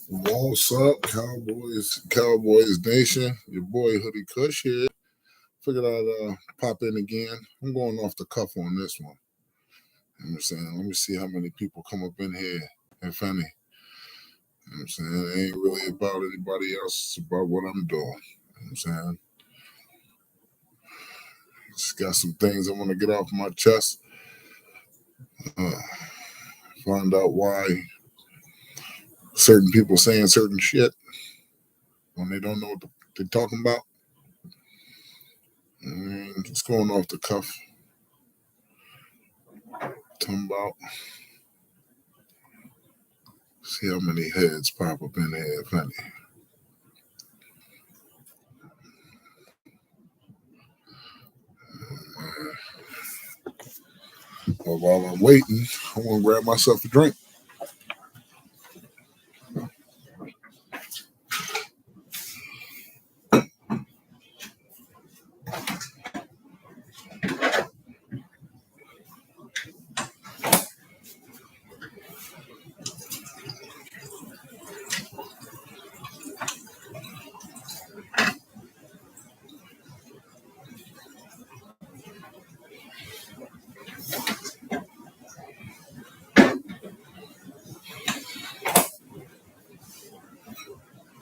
What's up, Cowboys Nation? Your boy Hoodie Kush here. Figured I'd pop in again. I'm going off the cuff on this one. You know what I'm saying? Let me see how many people come up in here, if any. You know what I'm saying? It ain't really about anybody else. It's about what I'm doing. You know what I'm saying? Just got some things I want to get off my chest. Find out why certain people saying certain shit when they don't know what they're talking about. Just going off the cuff. Talking about. See how many heads pop up in there, if any. Well, while I'm waiting, I want to grab myself a drink.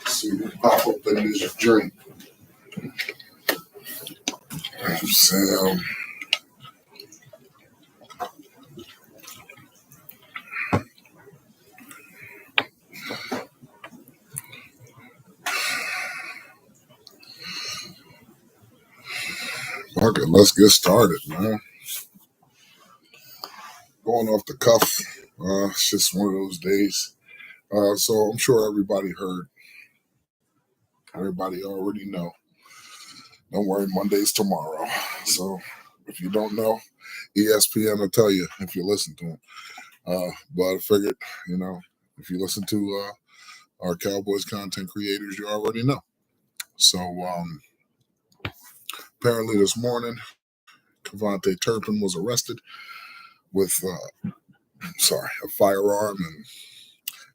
See who pop up in this drink. Sam. Okay, let's get started, man. Going off the cuff. It's just one of those days. So I'm sure everybody heard. Everybody already know. Don't worry, Monday's tomorrow. So if you don't know, ESPN will tell you if you listen to them. But I figured, if you listen to our Cowboys content creators, you already know. So apparently this morning, Cavante Turpin was arrested with a firearm and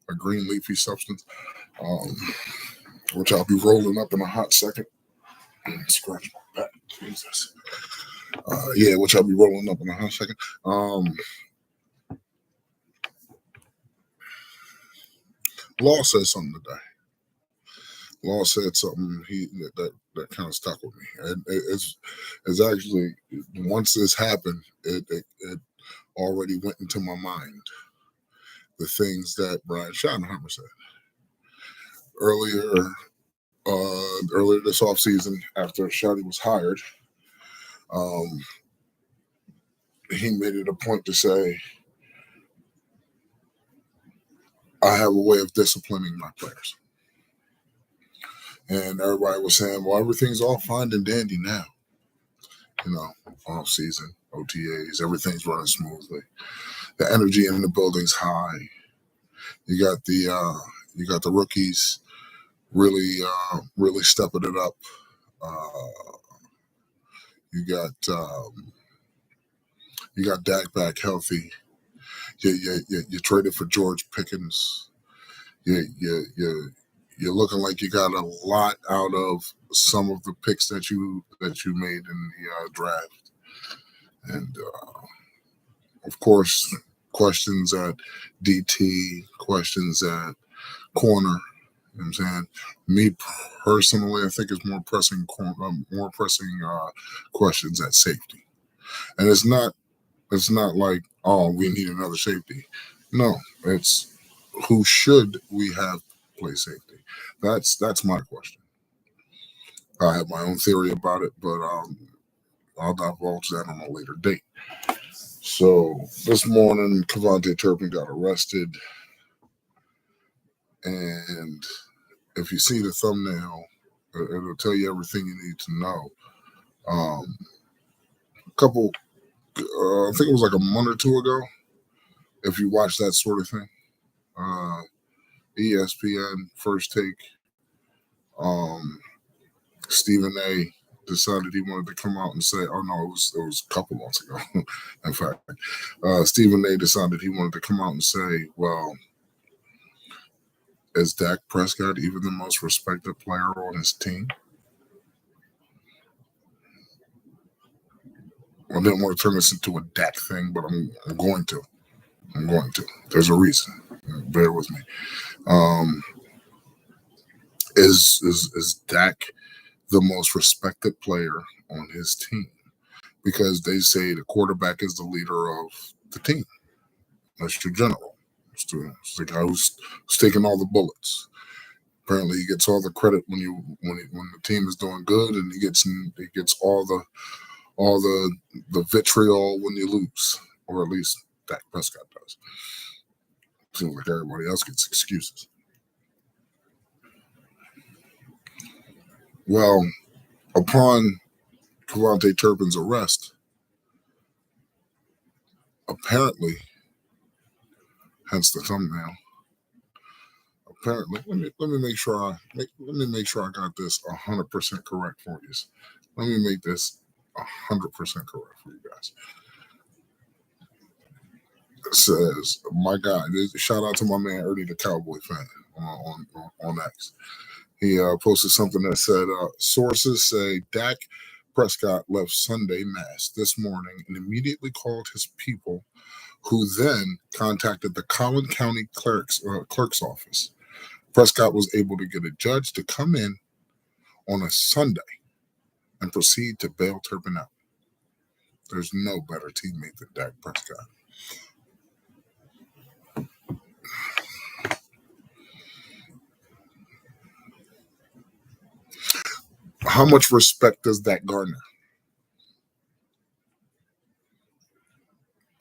a green leafy substance, which I'll be rolling up in a hot second. Scratch my back, Jesus. Which I'll be rolling up in a hot second. Law said something today. Law said something that kind of stuck with me. And it's actually, once this happened, it already went into my mind. The things that Brian Schottenheimer said earlier this offseason after Shotty was hired. He made it a point to say, I have a way of disciplining my players. And everybody was saying, well, everything's all fine and dandy now. Off season, OTAs, everything's running smoothly. The energy in the building's high. You got the rookies really stepping it up. You got Dak back healthy. You traded for George Pickens. You're looking like you got a lot out of some of the picks that you made in the draft, and of course, questions at DT, questions at corner. You know what I'm saying? Me personally, I think it's more pressing questions at safety, and it's not like, oh, we need another safety. No, it's who should we have play safety? That's my question. I have my own theory about it, but I'll divulge that on a later date. So this morning, Cavante Turpin got arrested, and if you see the thumbnail, it'll tell you everything you need to know. I think it was like a month or two ago, if you watch that sort of thing. ESPN First Take. Stephen A. decided he wanted to come out and say, oh no, it was a couple months ago. In fact, Stephen A. decided he wanted to come out and say, well, Is Dak Prescott even the most respected player on his team? I didn't want to turn this into a Dak thing, but I'm going to. I'm going to. There's a reason. Bear with me. Is Dak the most respected player on his team? Because they say the quarterback is the leader of the team. That's your general. It's the guy who's taking all the bullets. Apparently, he gets all the credit when the team is doing good, and he gets all the vitriol when you lose, or at least Dak Prescott does. Seems like everybody else gets excuses. Well, upon Devontae Turpin's arrest, apparently, hence the thumbnail. Apparently, let me make sure I got this 100% correct for you. Let me make this 100% correct for you guys. It says, my guy, shout out to my man Ernie the Cowboy fan on X. He posted something that said, sources say Dak Prescott left Sunday Mass this morning and immediately called his people, who then contacted the Collin County clerk's office. Prescott was able to get a judge to come in on a Sunday and proceed to bail Turpin out. There's no better teammate than Dak Prescott. How much respect does that garner?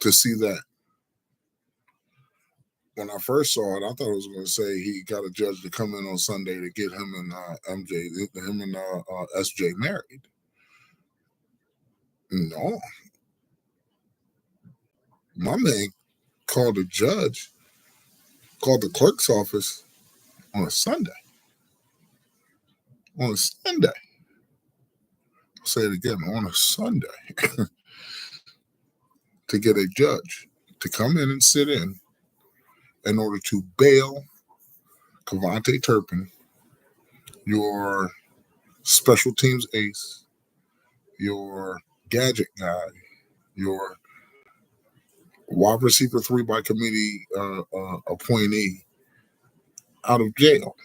To see that. When I first saw it, I thought it was going to say he got a judge to come in on Sunday to get him and SJ married. No. My man called the judge, called the clerk's office on a Sunday. On a Sunday. I'll say it again, on a Sunday. To get a judge to come in and sit in order to bail Devontae Turpin, your special teams ace, your gadget guy, your wide receiver 3 by committee appointee out of jail.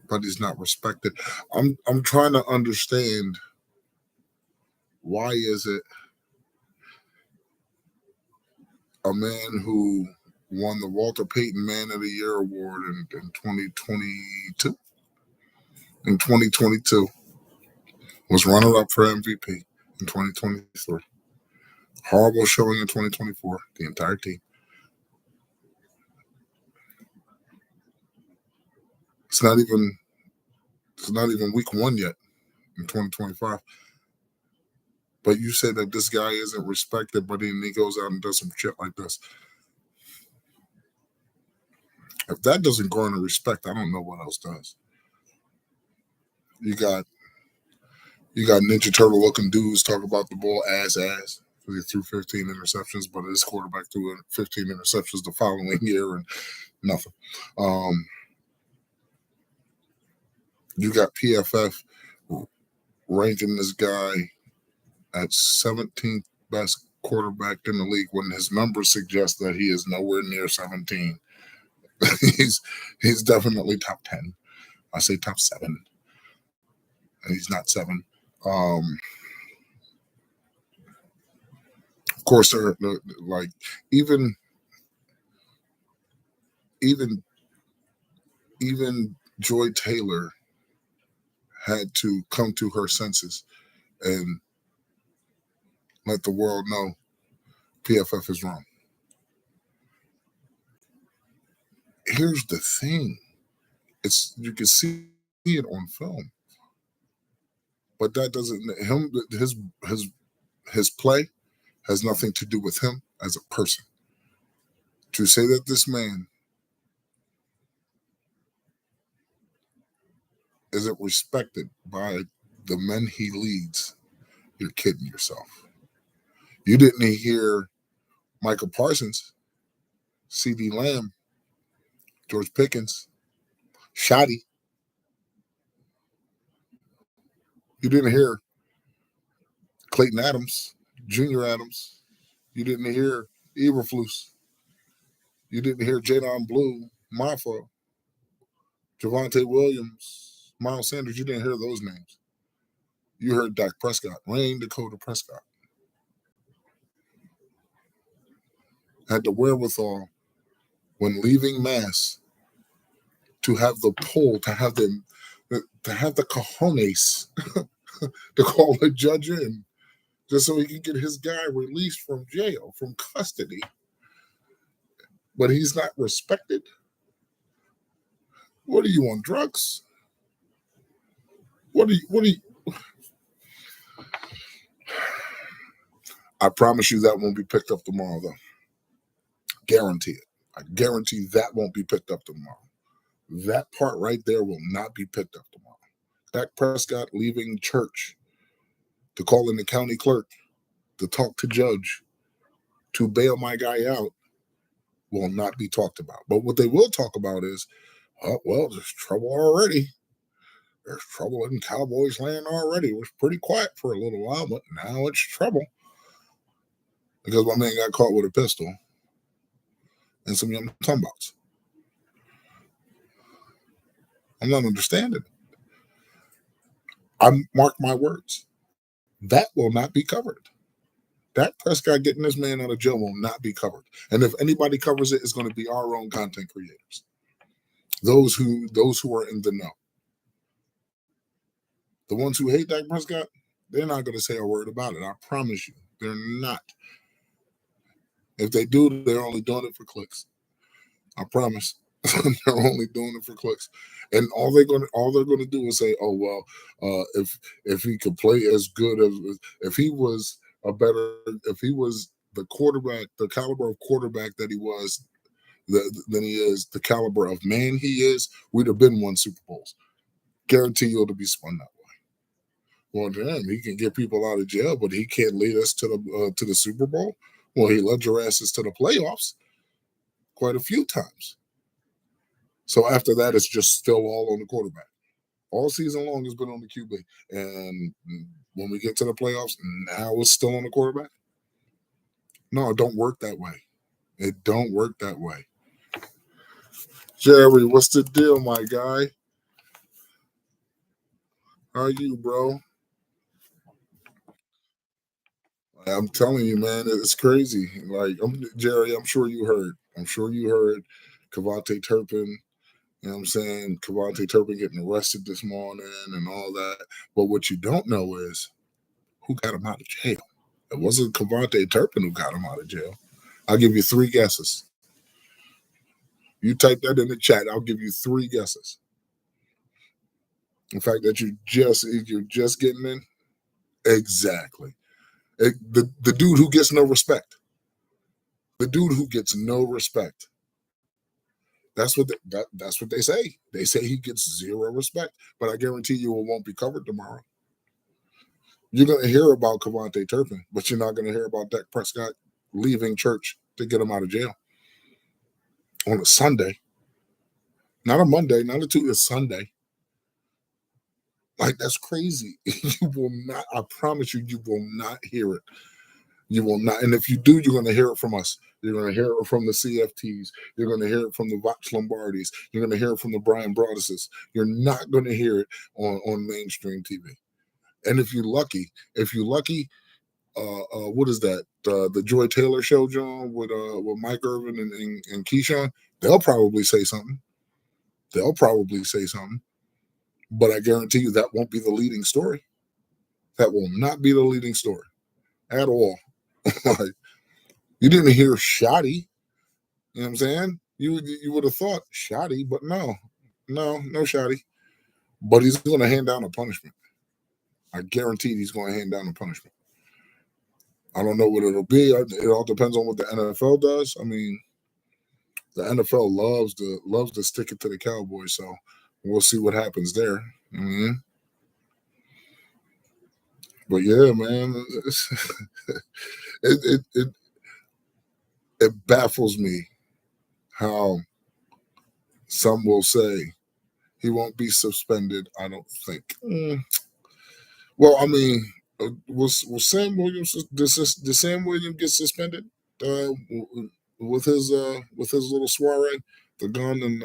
But he's not respected. I'm trying to understand, why is it a man who won the Walter Payton Man of the Year award in 2022? In 2022, was runner-up for MVP in 2023. Horrible showing in 2024, the entire team. It's not even week 1 yet in 2025. But you say that this guy isn't respected, but then he goes out and does some shit like this. If that doesn't garner respect, I don't know what else does. You got Ninja Turtle looking dudes talk about the ball ass. He threw 15 interceptions, but his quarterback threw 15 interceptions the following year and nothing. You got PFF ranking this guy at 17th best quarterback in the league when his numbers suggest that he is nowhere near 17. he's definitely top 10. I say top 7, and he's not 7. Of course, they're like even Joy Taylor had to come to her senses and let the world know PFF is wrong. Here's the thing. You can see it on film. But that doesn't his play has nothing to do with him as a person. To say that this man isn't respected by the men he leads, you're kidding yourself. You didn't hear Michael Parsons C.D. Lamb, George Pickens, Shoddy. You didn't hear Clayton Adams, Junior Adams. You didn't hear Eberflus. You didn't hear Jadon Blue, Maffa, Javonte Williams, Miles Sanders. You didn't hear those names. You heard Dak Prescott, Rain Dakota Prescott. Had the wherewithal when leaving Mass to have the pull, to have the cojones to call a judge in just so he can get his guy released from jail, from custody. But he's not respected. What are you on, drugs? What are you? I promise you that won't be picked up tomorrow, though. Guarantee it. I guarantee that won't be picked up tomorrow. That part right there will not be picked up tomorrow. Dak Prescott leaving church to call in the county clerk to talk to judge to bail my guy out will not be talked about. But what they will talk about is, oh, well, there's trouble already. There's trouble in Cowboys land already. It was pretty quiet for a little while, but now it's trouble. Because my man got caught with a pistol and some young tombouts. I'm not understanding. I mark my words. That will not be covered. Dak Prescott getting this man out of jail will not be covered. And if anybody covers it, it's going to be our own content creators. Those who are in the know. The ones who hate Dak Prescott, they're not going to say a word about it. I promise you. They're not. If they do, they're only doing it for clicks. I promise. They're only doing it for clicks. And all they're gonna do is say, oh well, if he could play as good as if he was the quarterback, the caliber of quarterback that he was, than he is the caliber of man he is, we'd have been won Super Bowls. Guarantee you it'll be spun that way. Well, damn, he can get people out of jail, but he can't lead us to the Super Bowl. Well, he led your asses to the playoffs quite a few times. So after that, it's just still all on the quarterback. All season long has been on the QB. And when we get to the playoffs, now it's still on the quarterback. No, it don't work that way. It don't work that way. Jerry, what's the deal, my guy? How are you, bro? I'm telling you, man, it's crazy. Like, Jerry, I'm sure you heard. Kavontae Turpin. You know what I'm saying? Kavontae Turpin getting arrested this morning and all that. But what you don't know is who got him out of jail. It wasn't Kavontae Turpin who got him out of jail. I'll give you 3 guesses. You type that in the chat. I'll give you 3 guesses. In fact, that you're just getting in. Exactly. The dude who gets no respect. The dude who gets no respect. That's what they say. They say he gets 0 respect, but I guarantee you it won't be covered tomorrow. You're going to hear about Kavontae Turpin, but you're not going to hear about Dak Prescott leaving church to get him out of jail on a Sunday. Not a Monday, not a Tuesday, a Sunday. Like, that's crazy. You will not, I promise you, you will not hear it. You will not. And if you do, you're going to hear it from us. You're going to hear it from the CFTs. You're going to hear it from the Vox Lombardis. You're going to hear it from the Brian Broaduses. You're not going to hear it on mainstream TV. And if you're lucky, what is that? The Joy Taylor show, John, with Mike Irvin and Keyshawn, they'll probably say something. But I guarantee you that won't be the leading story. That will not be the leading story at all. Like, you didn't hear Shoddy. You know what I'm saying? You would have thought Shoddy, but no Shoddy. But he's going to hand down a punishment. I guarantee he's going to hand down a punishment. I don't know what it'll be. It all depends on what the NFL does. I mean, the NFL loves to stick it to the Cowboys, so we'll see what happens there. Mm-hmm. But yeah, man, it baffles me how some will say he won't be suspended. I don't think. Well, I mean, will Sam Williams did Sam Williams get suspended uh, with his little soiree, the gun and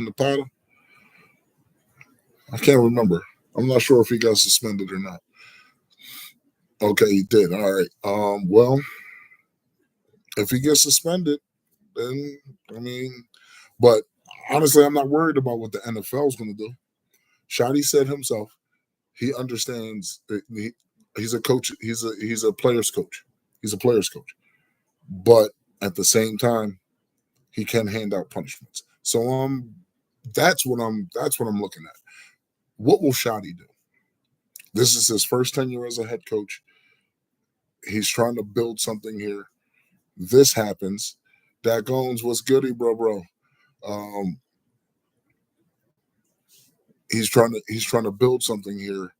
the powder? I can't remember. I'm not sure if he got suspended or not. Okay, he did. All right. Well, if he gets suspended, then I mean, but honestly, I'm not worried about what the NFL is going to do. Shotty said himself, he understands. He's a coach. He's a player's coach. He's a player's coach. But at the same time, he can hand out punishments. So that's what I'm looking at. What will Shotty do? This is his first tenure as a head coach. He's trying to build something here. This happens. That Goins, what's goody, bro? He's trying to build something here.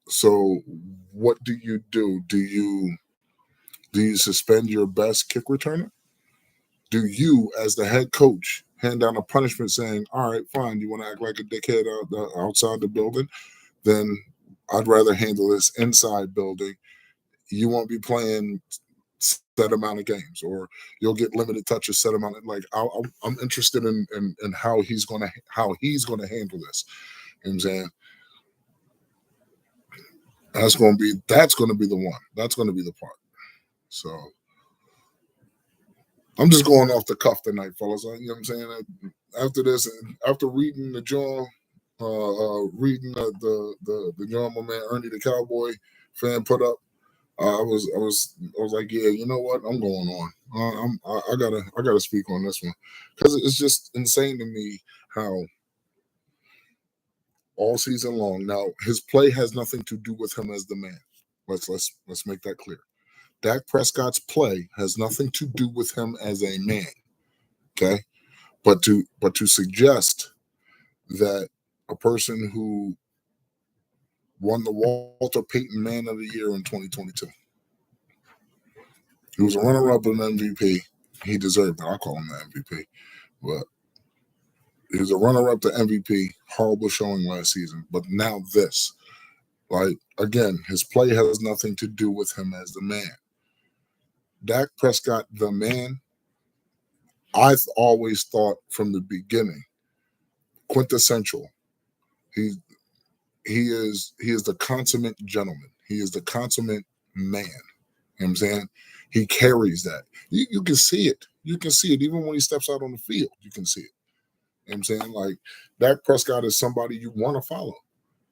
So what do? Do you suspend your best kick returner? Do you, as the head coach, hand down a punishment saying, all right, fine, you want to act like a dickhead outside the building? Then I'd rather handle this inside building. You won't be playing set amount of games, or you'll get limited touches set amount of, like I'm interested in how he's gonna handle this. You know what I'm saying? That's gonna be the one. That's gonna be the part. So I'm just going off the cuff tonight, fellas. You know what I'm saying? After this, after reading the John, reading the John, my man Ernie the Cowboy fan put up, I was like, yeah, you know what? I'm going on. I gotta speak on this one because it's just insane to me how all season long. Now his play has nothing to do with him as the man. Let's make that clear. Dak Prescott's play has nothing to do with him as a man. Okay, but to suggest that a person who won the Walter Payton Man of the Year in 2022, he was a runner-up in MVP. He deserved it. I call him the MVP, but he was a runner-up to MVP. Horrible showing last season, but now this, like again, his play has nothing to do with him as the man. Dak Prescott, the man, I've always thought from the beginning, quintessential. He is the consummate gentleman. He is the consummate man. You know what I'm saying? He carries that. You can see it. You can see it even when he steps out on the field. You can see it. You know what I'm saying? Like Dak Prescott is somebody you want to follow.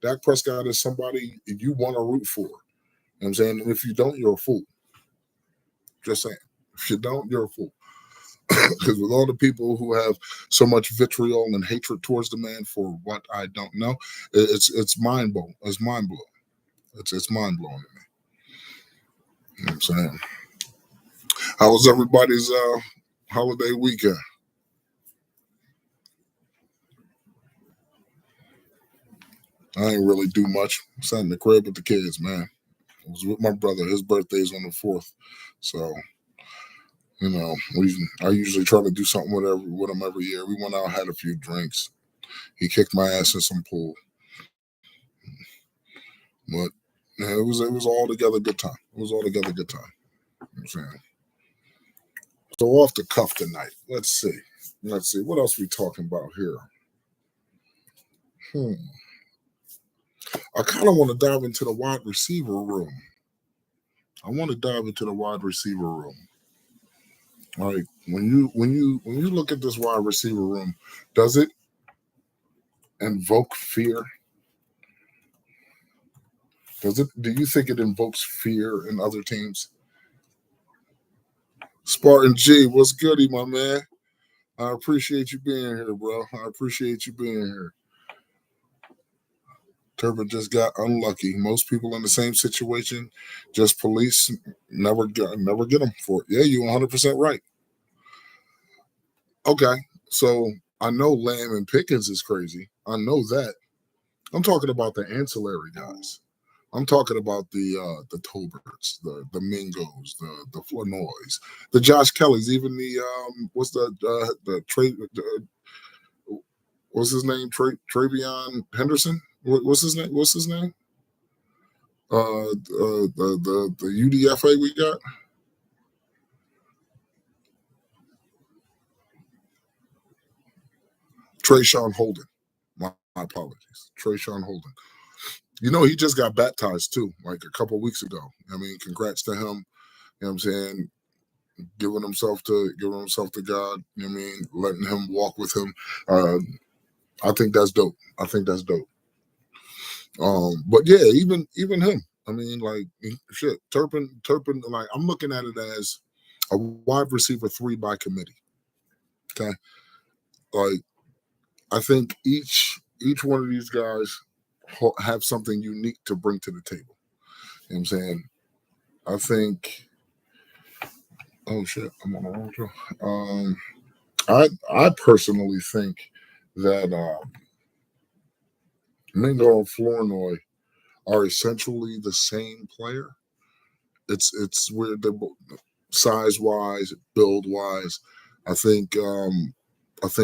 Dak Prescott is somebody you want to root for. You know what I'm saying? And if you don't, you're a fool. Just saying. If you don't, you're a fool. Because with all the people who have so much vitriol and hatred towards the man for what I don't know, it's mind blowing. It's mind blowing. It's mind blowing to me. You know what I'm saying? How was everybody's holiday weekend? I ain't really do much. Sat in the crib with the kids, man. I was with my brother. His birthday's on the 4th. So, you know, I usually try to do something with him every year. We went out, had a few drinks. He kicked my ass in some pool. But yeah, it was all together good time. It was all together good time. You know what I'm saying? So off the cuff tonight. Let's see. What else we talking about here? I kind of want to dive into the wide receiver room. All right. When you look at this wide receiver room, does it invoke fear? Do you think it invokes fear in other teams? Spartan G, what's goody, my man? I appreciate you being here, bro. I appreciate you being here. Turban just got unlucky. Most people in the same situation, just police never get them for it. Yeah, you're 100% right. Okay, so I know Lamb and Pickens is crazy. I know that. I'm talking about the ancillary guys. I'm talking about the Toberts, the Mingos, the Flournoys, the Josh Kellys, even the what's the trade what's his name? Travion Henderson. What's his name? What's his name? The UDFA we got. Trayshawn Holden. My apologies. Trayshawn Holden. You know, he just got baptized too, like a couple weeks ago. I mean, congrats to him. You know what I'm saying? Giving himself to God. You know what I mean? Letting him walk with him. I think that's dope. I think that's dope. But yeah, even him. I mean, like shit, Turpin. Like I'm looking at it as a wide receiver 3 by committee. Okay, like I think each one of these guys have something unique to bring to the table. You know what I'm saying? I think. Oh shit, I'm on the wrong show. I personally think that Mingo and Flournoy are essentially the same player. It's weird. They're size wise, build wise. I think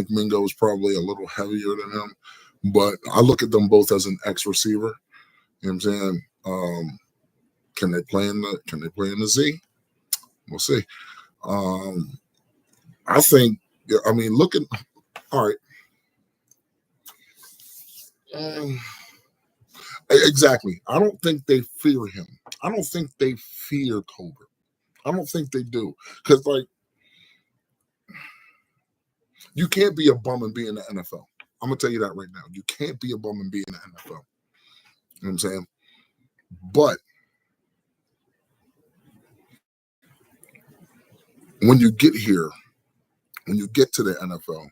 Mingo is probably a little heavier than him, but I look at them both as an X receiver. You know what I'm saying? Can they play in the Z? We'll see. I think. I mean, looking. All right. Exactly. I don't think they fear him. I don't think they fear Tolbert. I don't think they do. Because, like, you can't be a bum and be in the NFL. I'm going to tell you that right now. You can't be a bum and be in the NFL. You know what I'm saying? But when you get here, when you get to the NFL,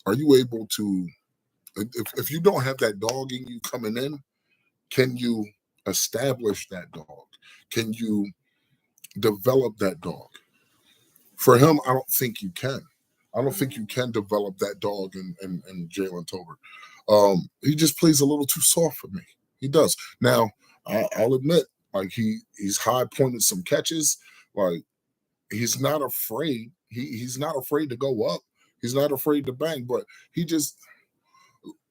are you able to, if you don't have that dog in you coming in, can you establish that dog? Can you develop that dog? For him, I don't think you can. I don't think you can develop that dog in Jalen Tolbert. He just plays a little too soft for me. He does. Now, I'll admit, like he's high pointed some catches. Like he's not afraid. He's not afraid to go up. He's not afraid to bang. But he just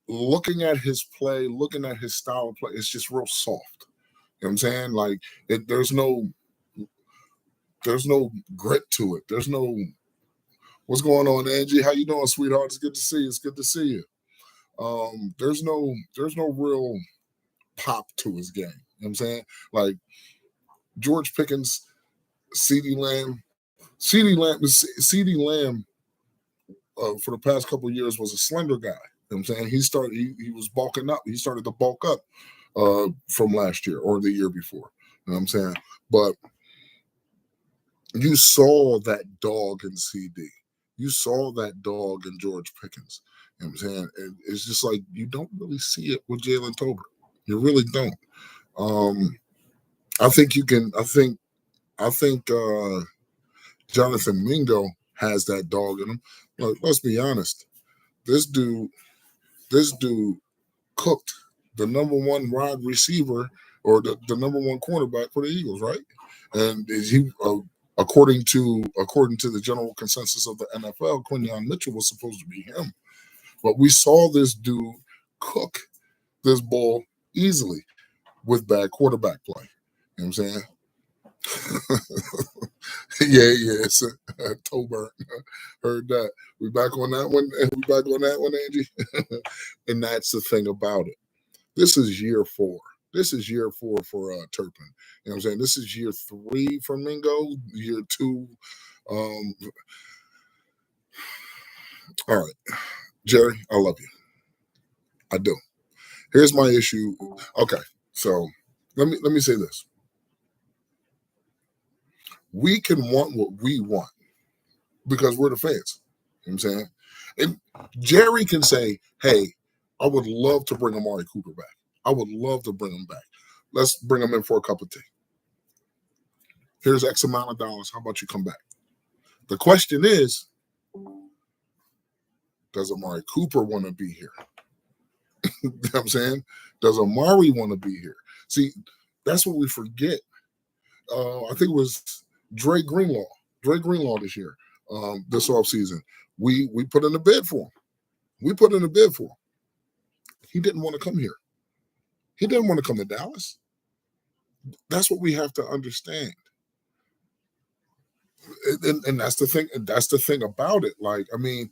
looking at his play, looking at his style of play, it's just real soft. You know what I'm saying? Like there's no grit to it. There's no what's going on, Angie? How you doing, sweetheart? It's good to see you. It's good to see you. There's no real pop to his game. You know what I'm saying? Like George Pickens, CeeDee Lamb, for the past couple of years was a slender guy. You know what I'm saying? He was bulking up. He started to bulk up from last year or the year before. You know what I'm saying? But you saw that dog in CD. You saw that dog in George Pickens. You know what I'm saying? And it's just like you don't really see it with Jalen Tolbert. You really don't. I think you can. I think Jonathan Mingo has that dog in him. Look, let's be honest. This dude cooked the number 1 wide receiver or the number 1 quarterback for the Eagles, right? And he, according to the general consensus of the NFL, Quinyon Mitchell was supposed to be him. But we saw this dude cook this ball easily with bad quarterback play. You know what I'm saying? yeah. It's Tolbert. Heard that. We back on that one. We back on that one, Angie. And that's the thing about it. This is year 4. This is year 4 for Turpin. You know what I'm saying? This is year 3 for Mingo. Year 2. All right, Jerry, I love you. I do. Here's my issue. Okay, so let me say this. We can want what we want because we're the fans. You know what I'm saying? And Jerry can say, hey, I would love to bring Amari Cooper back. I would love to bring him back. Let's bring him in for a cup of tea. Here's X amount of dollars. How about you come back? The question is, does Amari Cooper want to be here? You know what I'm saying? Does Amari want to be here? See, That's what we forget. I think it was Dre Greenlaw. Dre Greenlaw this year, this offseason. We put in a bid for him. We put in a bid for him. He didn't want to come here. He didn't want to come to Dallas. That's what we have to understand. And that's the thing. That's the thing about it. Like, I mean,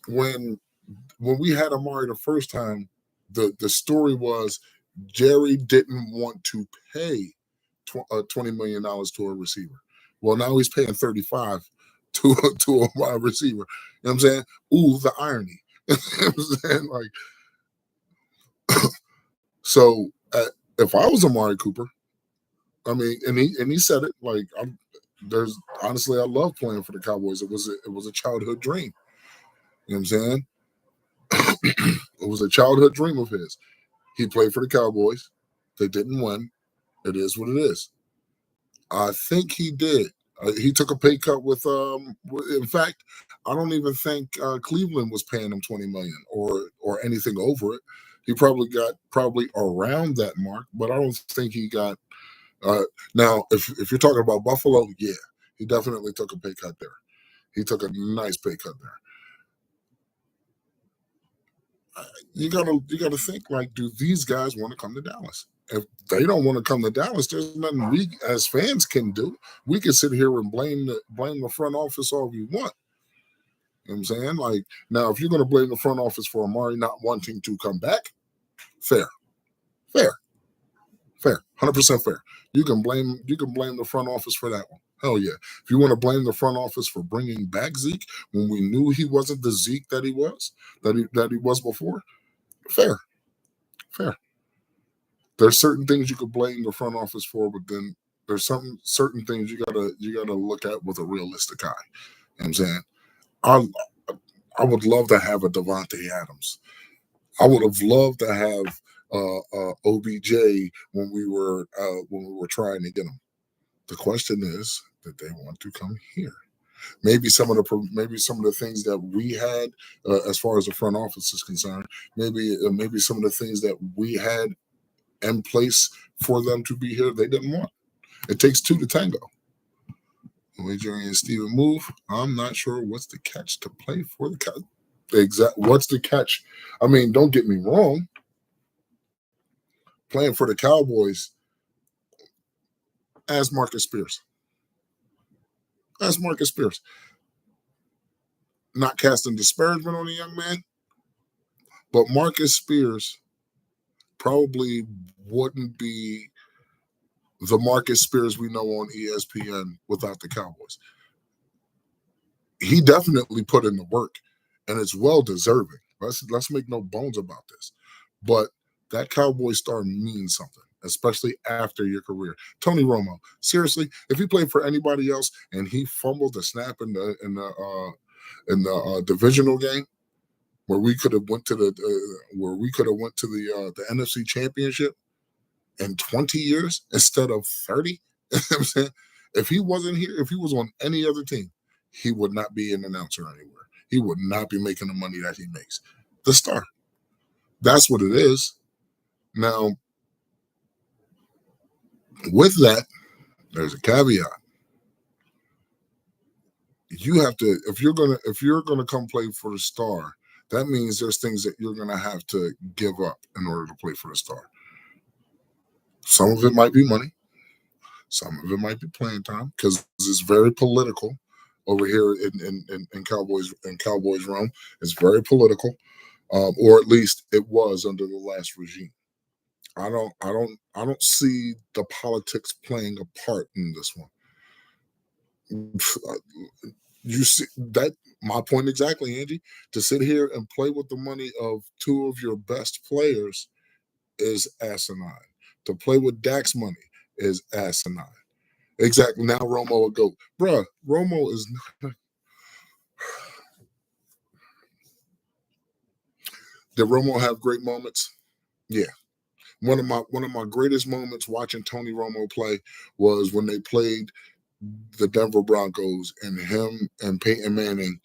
when we had Amari the first time, the story was Jerry didn't want to pay $20 million to a receiver. Well, now he's paying 35 to a wide receiver. You know what I'm saying? Ooh, the irony. You know what I'm saying? Like, so if I was Amari Cooper, I mean, and he said it, like, honestly, I love playing for the Cowboys. It was a childhood dream. You know what I'm saying? It was a childhood dream of his. He played for the Cowboys. They didn't win. It is what it is. I think he did. He took a pay cut with. In fact, I don't even think Cleveland was paying him $20 million or anything over it. He probably got around that mark, but I don't think he got. Now, if you're talking about Buffalo, yeah, he definitely took a pay cut there. He took a nice pay cut there. You gotta think, like, do these guys want to come to Dallas? If they don't want to come to Dallas, there's nothing we as fans can do. We can sit here and blame the front office all we want. You know what I'm saying? Like, now, if you're going to blame the front office for Amari not wanting to come back, fair, 100% fair. You can blame the front office for that one. Hell yeah. If you want to blame the front office for bringing back Zeke when we knew he wasn't the Zeke that he was before, fair. There's certain things you could blame the front office for, but then there's certain things you gotta look at with a realistic eye. You know what I'm saying? I would love to have a Devontae Adams. I would have loved to have OBJ when we were trying to get him. The question is, did they want to come here? Maybe some of the things that we had as far as the front office is concerned, maybe some of the things that we had in place for them to be here, they didn't want. It takes two to tango. Jerry and Steven move. I'm not sure what's the catch to play for the Cowboys. What's the catch? I mean, don't get me wrong. Playing for the Cowboys, ask Marcus Spears. Not casting disparagement on the young man, but Marcus Spears probably wouldn't be the Marcus Spears we know on ESPN without the Cowboys. He definitely put in the work, and it's well deserving. Let's make no bones about this. But that Cowboy star means something, especially after your career. Tony Romo, seriously, if he played for anybody else and he fumbled the snap in the divisional game where we could have went to the NFC Championship in 20 years instead of 30, you know what I'm saying? If he wasn't here, if he was on any other team, he would not be an announcer anywhere. He would not be making the money that he makes. The star. That's what it is. Now, with that, there's a caveat. You have to, if you're gonna come play for the star, that means there's things that you're gonna have to give up in order to play for the star. Some of it might be money. Some of it might be playing time, because it's very political over here in Cowboys realm. It's very political, or at least it was under the last regime. I don't see the politics playing a part in this one. You see that, my point exactly, Angie. To sit here and play with the money of two of your best players is asinine. To play with Dak's money is asinine. Exactly. Now Romo will go, bruh. Romo is not. Did Romo have great moments? Yeah. One of my greatest moments watching Tony Romo play was when they played the Denver Broncos and him and Peyton Manning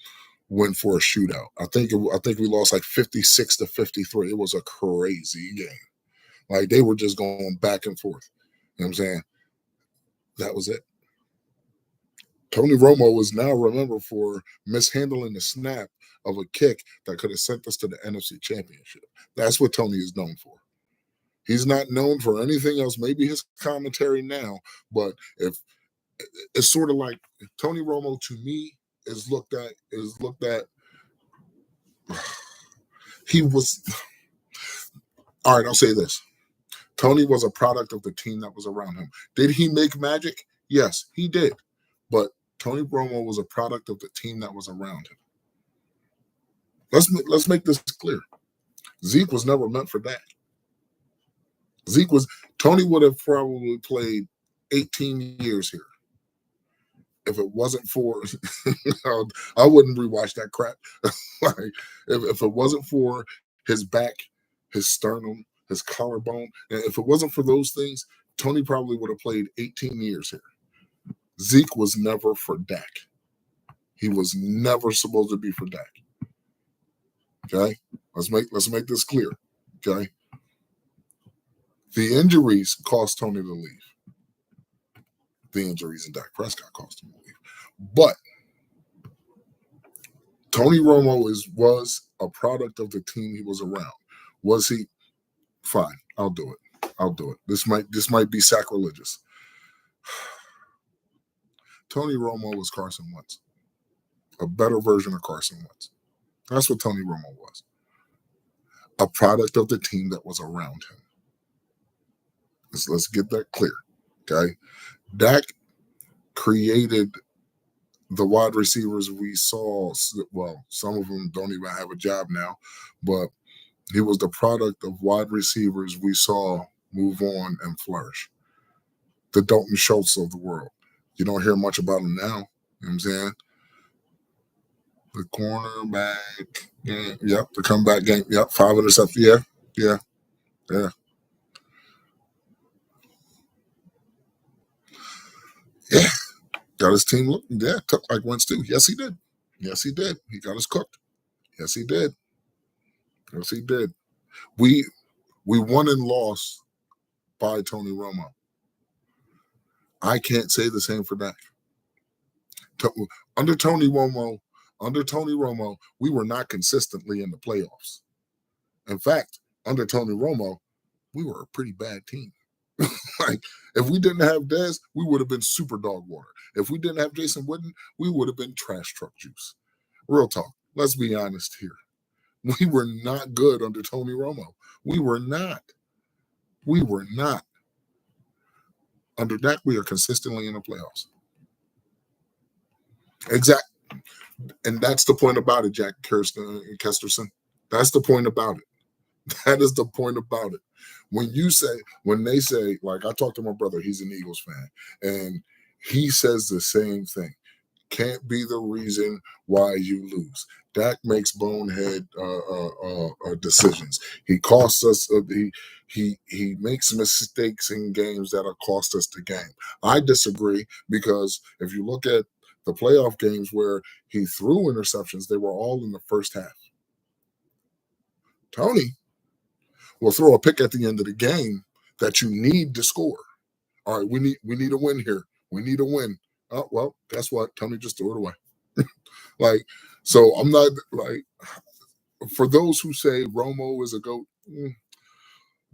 went for a shootout. I think we lost like 56-53. It was a crazy game. Like they were just going back and forth. You know what I'm saying? That was it. Tony Romo is now remembered for mishandling the snap of a kick that could have sent us to the NFC Championship. That's what Tony is known for. He's not known for anything else. Maybe his commentary now, but if it's sort of like Tony Romo to me is looked at. He was all right. I'll say this: Tony was a product of the team that was around him. Did he make magic? Yes, he did. But Tony Romo was a product of the team that was around him. Let's make this clear. Zeke was never meant for that. Tony would have probably played 18 years here if it wasn't for I wouldn't rewatch that crap. Like if it wasn't for his back, his sternum, his collarbone, and if it wasn't for those things, Tony probably would have played 18 years here. Zeke was never for Dak. He was never supposed to be for Dak. Okay, let's make this clear. Okay, the injuries cost Tony to leave. The injuries in Dak Prescott cost him to leave. But Tony Romo was a product of the team he was around. Was he? Fine, I'll do it. This might be sacrilegious. Tony Romo was Carson Wentz, a better version of Carson Wentz. That's what Tony Romo was. A product of the team that was around him. Let's get that clear. Okay. Dak created the wide receivers we saw. Well, some of them don't even have a job now, but he was the product of wide receivers we saw move on and flourish. The Dalton Schultz of the world. You don't hear much about him now. You know what I'm saying? The cornerback game. Yep. The comeback game. Yep. 5 interceptions. Yeah. Yeah. Got his team looking. Yeah. Cooked like Wentz too. Yes, he did. He got us cooked. Yes, he did. We won and lost by Tony Romo. I can't say the same for Dak. Under Tony Romo, we were not consistently in the playoffs. In fact, under Tony Romo, we were a pretty bad team. Like, if we didn't have Dez, we would have been super dog water. If we didn't have Jason Witten, we would have been trash truck juice. Real talk. Let's be honest here. We were not good under Tony Romo. We were not. Under Dak, we are consistently in the playoffs. Exactly. And that's the point about it, Jack Kesterson. That's the point about it. That is the point about it. When they say, like, I talked to my brother, he's an Eagles fan, and he says the same thing. Can't be the reason why you lose. Dak makes bonehead decisions. He costs us. He makes mistakes in games that'll cost us the game. I disagree, because if you look at the playoff games where he threw interceptions, they were all in the first half. Tony will throw a pick at the end of the game that you need to score. All right, we need a win here. We need a win. Oh, well, guess what? Tony just threw it away. Like, so I'm not like, for those who say Romo is a GOAT,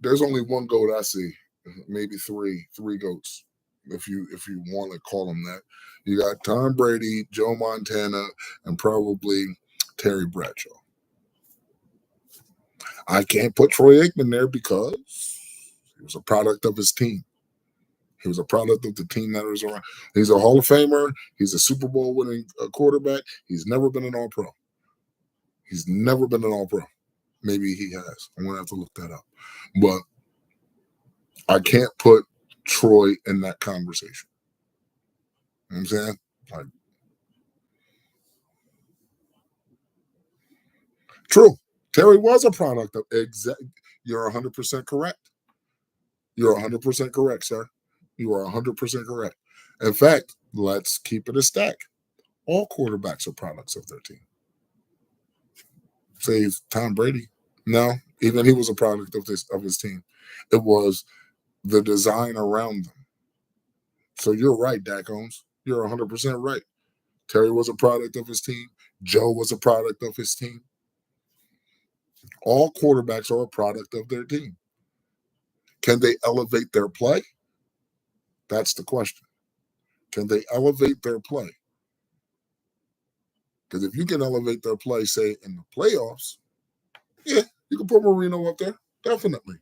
there's only one GOAT I see, maybe three GOATs, if you want to call them that. You got Tom Brady, Joe Montana, and probably Terry Bradshaw. I can't put Troy Aikman there because he was a product of his team. He was a product of the team that was around. He's a Hall of Famer. He's a Super Bowl winning quarterback. He's never been an All-Pro. Maybe he has. I'm going to have to look that up. But I can't put Troy in that conversation. You know what I'm saying? Like, true. Terry was a product of You're 100% correct. You're 100% correct, sir. You are 100% correct. In fact, let's keep it a stack. All quarterbacks are products of their team. Save Tom Brady. No, even he was a product of his team. It was the design around them. So you're right, Dak Holmes. You're 100% right. Terry was a product of his team. Joe was a product of his team. All quarterbacks are a product of their team. Can they elevate their play? That's the question. Can they elevate their play? Because if you can elevate their play, say in the playoffs, yeah, you can put Marino up there. Definitely.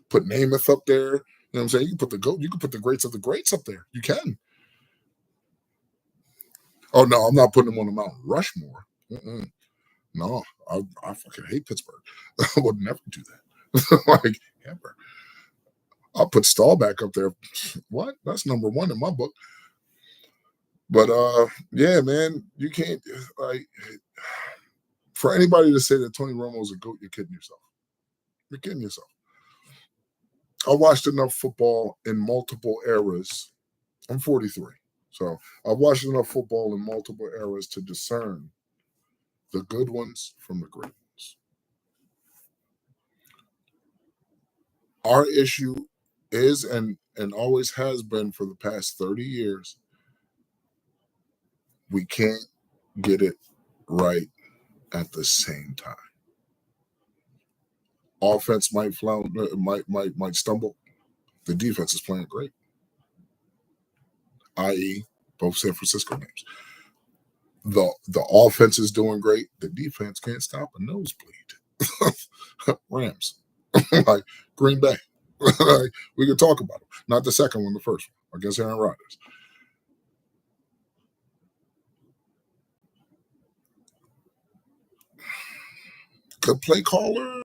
Put Namath up there. You know what I'm saying? You can put you can put the greats of the greats up there. You can. Oh no, I'm not putting them on the Mount Rushmore. Mm-mm. No, I fucking hate Pittsburgh. I would never do that. Like ever. I'll put Staubach up there. What? That's number one in my book. But yeah, man, you can't like for anybody to say that Tony Romo's a GOAT, you're kidding yourself. You're kidding yourself. I watched enough football in multiple eras. I'm 43. So I've watched enough football in multiple eras to discern the good ones from the great ones. Our issue is and always has been for the past 30 years, we can't get it right at the same time. Offense might flounder, might stumble. The defense is playing great, i.e., both San Francisco games. The offense is doing great. The defense can't stop a nosebleed. Rams, like Green Bay. Like, we could talk about them. Not the second one, the first one against Aaron Rodgers. Good play caller.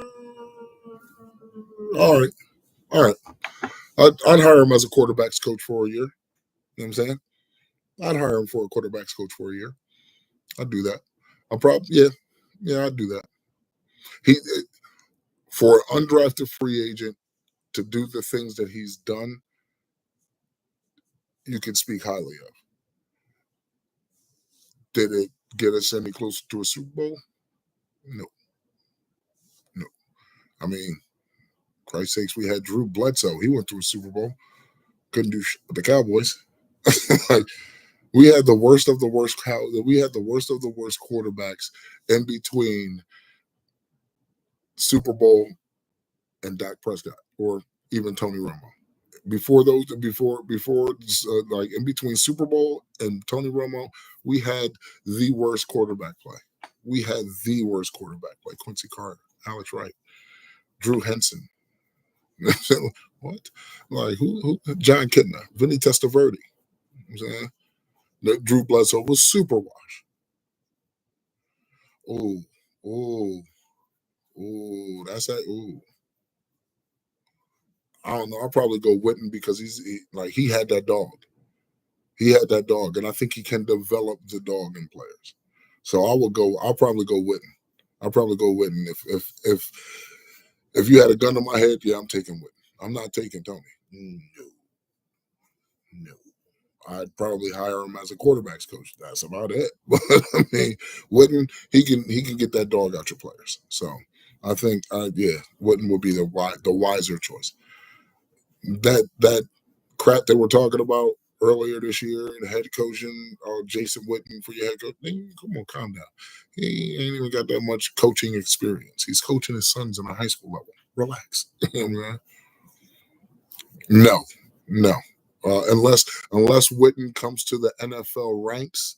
All right, all right. I'd hire him as a quarterbacks coach for a year. You know what I'm saying? I'd hire him for a quarterbacks coach for a year. I'd do that. I'll probably I'd do that. He for an undrafted free agent to do the things that he's done, you can speak highly of. Did it get us any closer to a Super Bowl? No, no. I mean, Christ's sakes, we had Drew Bledsoe. He went through a Super Bowl. Couldn't do shit with the Cowboys. Like, we had the worst of the worst. We had the worst of the worst quarterbacks in between Super Bowl and Dak Prescott, or even Tony Romo. Before like in between Super Bowl and Tony Romo, we had the worst quarterback play. We had the worst quarterback play. Quincy Carter, Alex Wright, Drew Henson. What? Like who? John Kitna, Vinny Testaverde. I'm saying that Drew Bledsoe was super wash. Oh, oh, oh, that's that. Oh, I don't know. I'll probably go Witten because he had that dog. He had that dog, and I think he can develop the dog in players. So I'll probably go Witten. I'll probably go Witten. If you had a gun to my head, yeah, I'm taking Witten. I'm not taking Tony. No, no. I'd probably hire him as a quarterbacks coach. That's about it. But I mean, Witten, he can get that dog out your players. So I think, Witten would be the wiser choice. That crap they were talking about earlier this year, the head coaching Jason Witten for your head coach. Come on, calm down. He ain't even got that much coaching experience. He's coaching his sons in a high school level. Relax. No, no. Unless Witten comes to the NFL ranks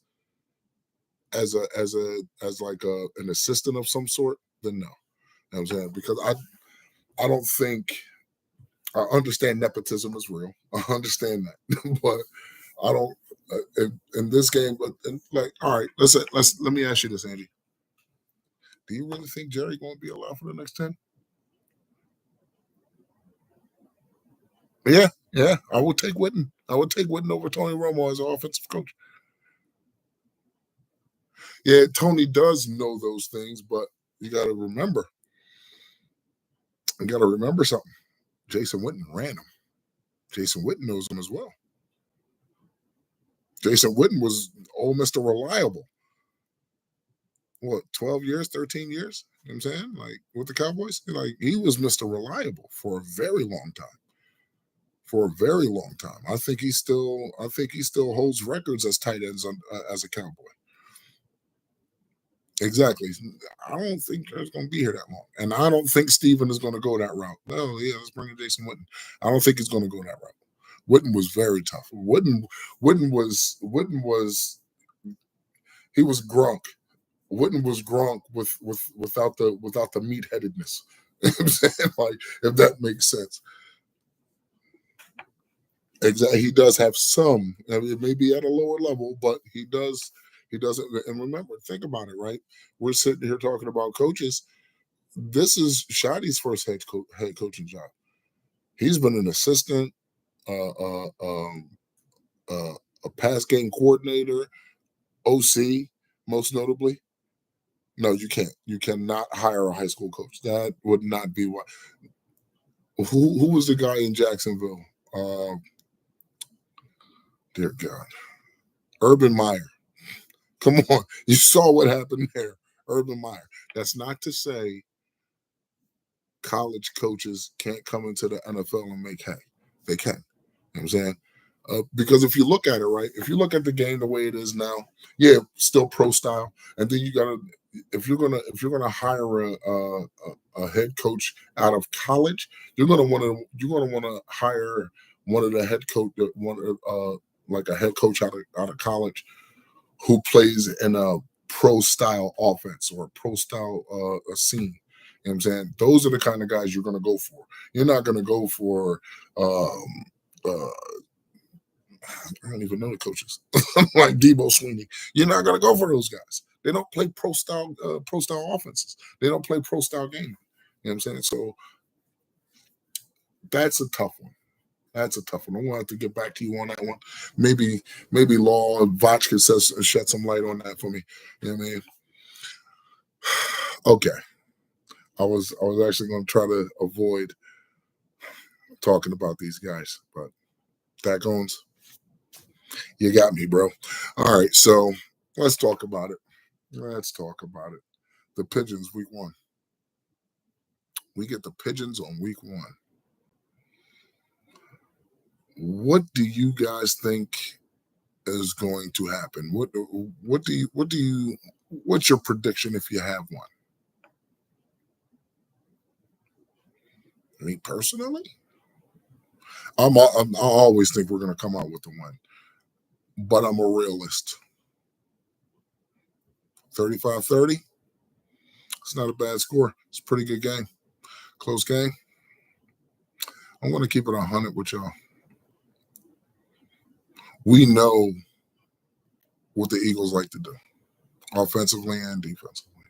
as like an assistant of some sort, then no. You know what I'm saying? Because I don't think I understand nepotism is real. I understand that, but I don't in this game. But like, all right, let me ask you this, Andy. Do you really think Jerry going to be allowed for the next 10? Yeah, yeah. I would take Witten. I would take Witten over Tony Romo as an offensive coach. Yeah, Tony does know those things, but you got to remember. You got to remember something. Jason Witten ran him. Jason Witten knows him as well. Jason Witten was old Mr. Reliable. what, 12 years, 13 years. You know what I'm saying? Like with the Cowboys, like he was Mr. Reliable for a very long time. For a very long time. I think he still holds records as tight ends as a Cowboy. Exactly. I don't think there's going to be here that long, and I don't think Steven is going to go that route. Well, yeah, let's bring in Jason Witten. I don't think he's going to go that route. Witten was very tough. Witten was he was Gronk. Witten was Gronk without the meatheadedness. You know what I'm saying? Like, if that makes sense. Exactly. He does have some. I mean, it may be at a lower level, but he does. He doesn't. And remember, think about it. Right? We're sitting here talking about coaches. This is Shotty's first head coaching job. He's been an assistant, uh, uh, um, uh, a pass game coordinator, OC, most notably. No, you can't. You cannot hire a high school coach. That would not be what. Who was the guy in Jacksonville? Uh, dear God, Urban Meyer. Come on, you saw what happened there, Urban Meyer. That's not to say college coaches can't come into the NFL and make hay. They can. You know what I'm saying? Because if you look at it, right, if you look at the game the way it is now, yeah, still pro style, and then you gotta if you're gonna hire a head coach out of college, you're gonna want to hire one of the head coach one like a head coach out of college who plays in a pro style offense or a pro style a scene. You know what I'm saying? Those are the kind of guys you're going to go for. You're not going to go for, uh, I don't even know the coaches, like Debo Sweeney. You're not going to go for those guys. They don't play pro style offenses. They don't play pro style game. You know what I'm saying? So that's a tough one. That's a tough one. I'm gonna have to get back to you on that one. Maybe Law Vach can shed some light on that for me. You know what I mean? Okay. I was actually gonna try to avoid talking about these guys, but that goes. You got me, bro. All right, so let's talk about it. Let's talk about it. The Pigeons, week 1. We get the Pigeons on week 1. What do you guys think is going to happen? What's your prediction if you have one? Me personally, I always think we're going to come out with the win, but I'm a realist. 35-30. It's not a bad score. It's a pretty good game. Close game. I'm going to keep it 100 with y'all. We know what the Eagles like to do, offensively and defensively.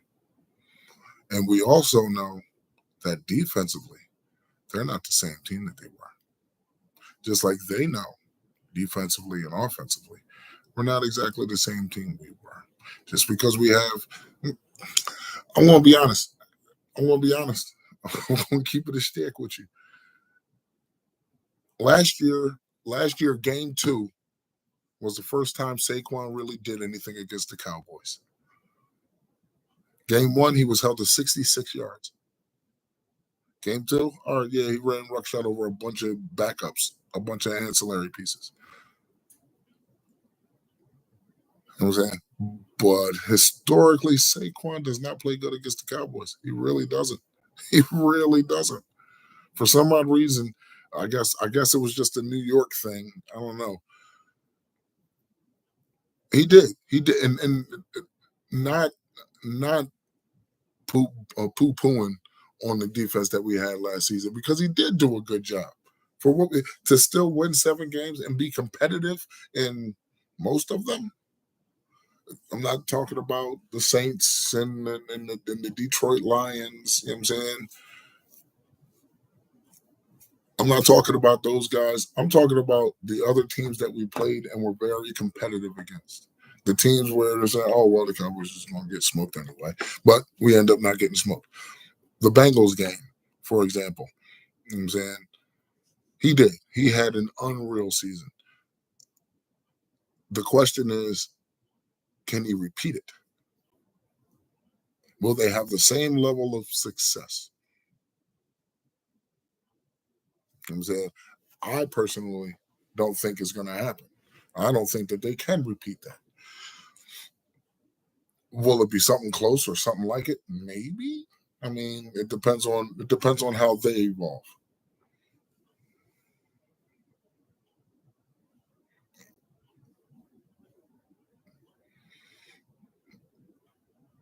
And we also know that defensively, they're not the same team that they were. Just like they know defensively and offensively, we're not exactly the same team we were. Just because we have, I'm going to be honest. I'm going to be honest. I'm going to keep it a stick with you. Last year, game 2 was the first time Saquon really did anything against the Cowboys. Game 1, he was held to 66 yards. Game 2, all right, yeah, he ran ruckshot over a bunch of backups, a bunch of ancillary pieces. You know what I'm saying? But historically, Saquon does not play good against the Cowboys. He really doesn't. He really doesn't. For some odd reason, I guess it was just a New York thing. I don't know. He did. He did, and not not poo pooing on the defense that we had last season because he did do a good job for to still win 7 games and be competitive in most of them. I'm not talking about the Saints and the Detroit Lions. You know what I'm saying? I'm not talking about those guys. I'm talking about the other teams that we played and were very competitive against. The teams where they're saying, oh, well, the Cowboys is going to get smoked anyway. But we end up not getting smoked. The Bengals game, for example, you know what I'm saying? He did. He had an unreal season. The question is, can he repeat it? Will they have the same level of success? You know what I'm saying? I personally don't think it's going to happen. I don't think that they can repeat that. Will it be something close or something like it? Maybe. I mean, it depends on how they evolve.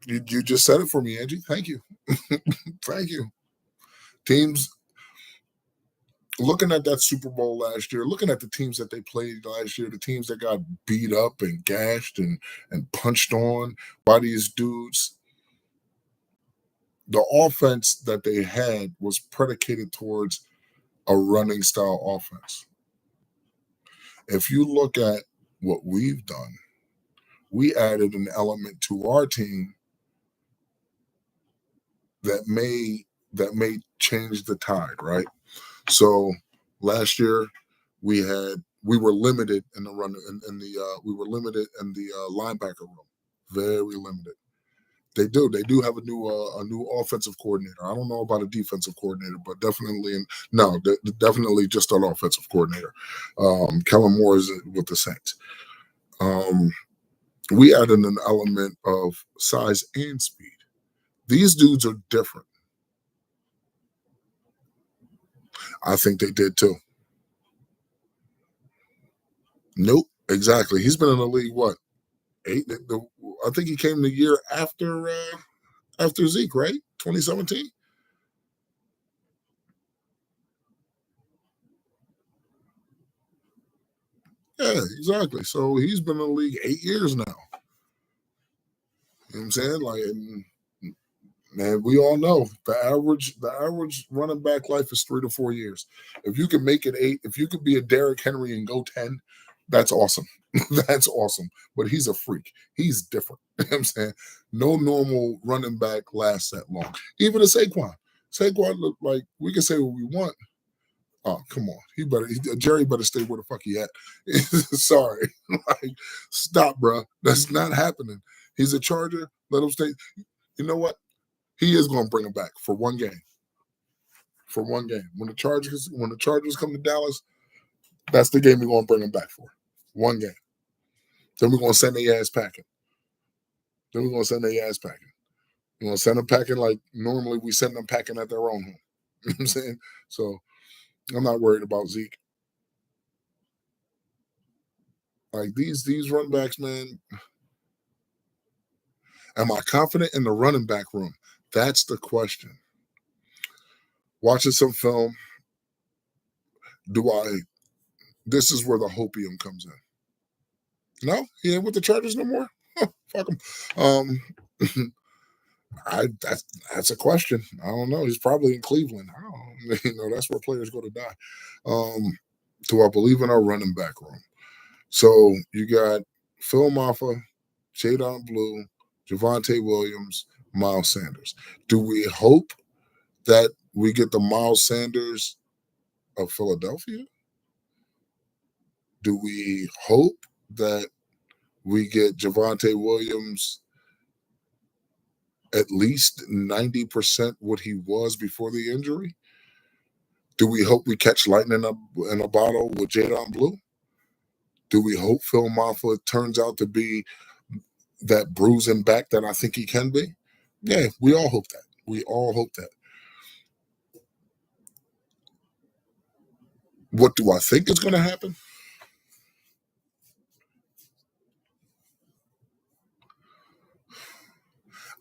You just said it for me, Angie. Thank you. Thank you. Teams looking at that Super Bowl last year, looking at the teams that they played last year, the teams that got beat up and gashed and punched on by these dudes, the offense that they had was predicated towards a running style offense. If you look at what we've done, we added an element to our team that may change the tide, right? So last year we were limited in the run in the we were limited in the linebacker room, very limited. They do have a new offensive coordinator. I don't know about a defensive coordinator, but definitely just an offensive coordinator. Kellen Moore is with the Saints. We added an element of size and speed. These dudes are different. I think they did too. Nope, exactly. He's been in the league what 8? I think he came the year after Zeke, right? 2017. Yeah, exactly. So he's been in the league 8 years now. You know what I'm saying? Like, and, man, we all know the average running back life is 3 to 4 years. If you can make it 8, if you could be a Derrick Henry and go 10, that's awesome. That's awesome. But he's a freak. He's different. You know what I'm saying? No normal running back lasts that long. Even a Saquon. Saquon look like we can say what we want. Oh, come on. Jerry better stay where the fuck he at. Sorry. Like, stop, bro. That's not happening. He's a Charger. Let him stay. You know what? He is going to bring him back for one game. For one game. When the Chargers come to Dallas, that's the game we're going to bring him back for. One game. Then we're going to send their ass packing. We're going to send them packing like normally we send them packing at their own home. You know what I'm saying? So I'm not worried about Zeke. Like these run backs, man. Am I confident in the running back room? That's the question. Watching some film, do I? This is where the hopium comes in. No, he ain't with the Chargers no more. Fuck him. Um, that's a question. I don't know. He's probably in Cleveland. I don't. That's where players go to die. Um, do I believe in our running back room? So you got Phil Maffa, Jadon Blue, Javonte Williams, Miles Sanders. Do we hope that we get the Miles Sanders of Philadelphia? Do we hope that we get Javonte Williams at least 90% what he was before the injury? Do we hope we catch lightning in a bottle with Jadon Blue? Do we hope Phil Maffa turns out to be that bruising back that I think he can be? Yeah, we all hope that. We all hope that. What do I think is going to happen?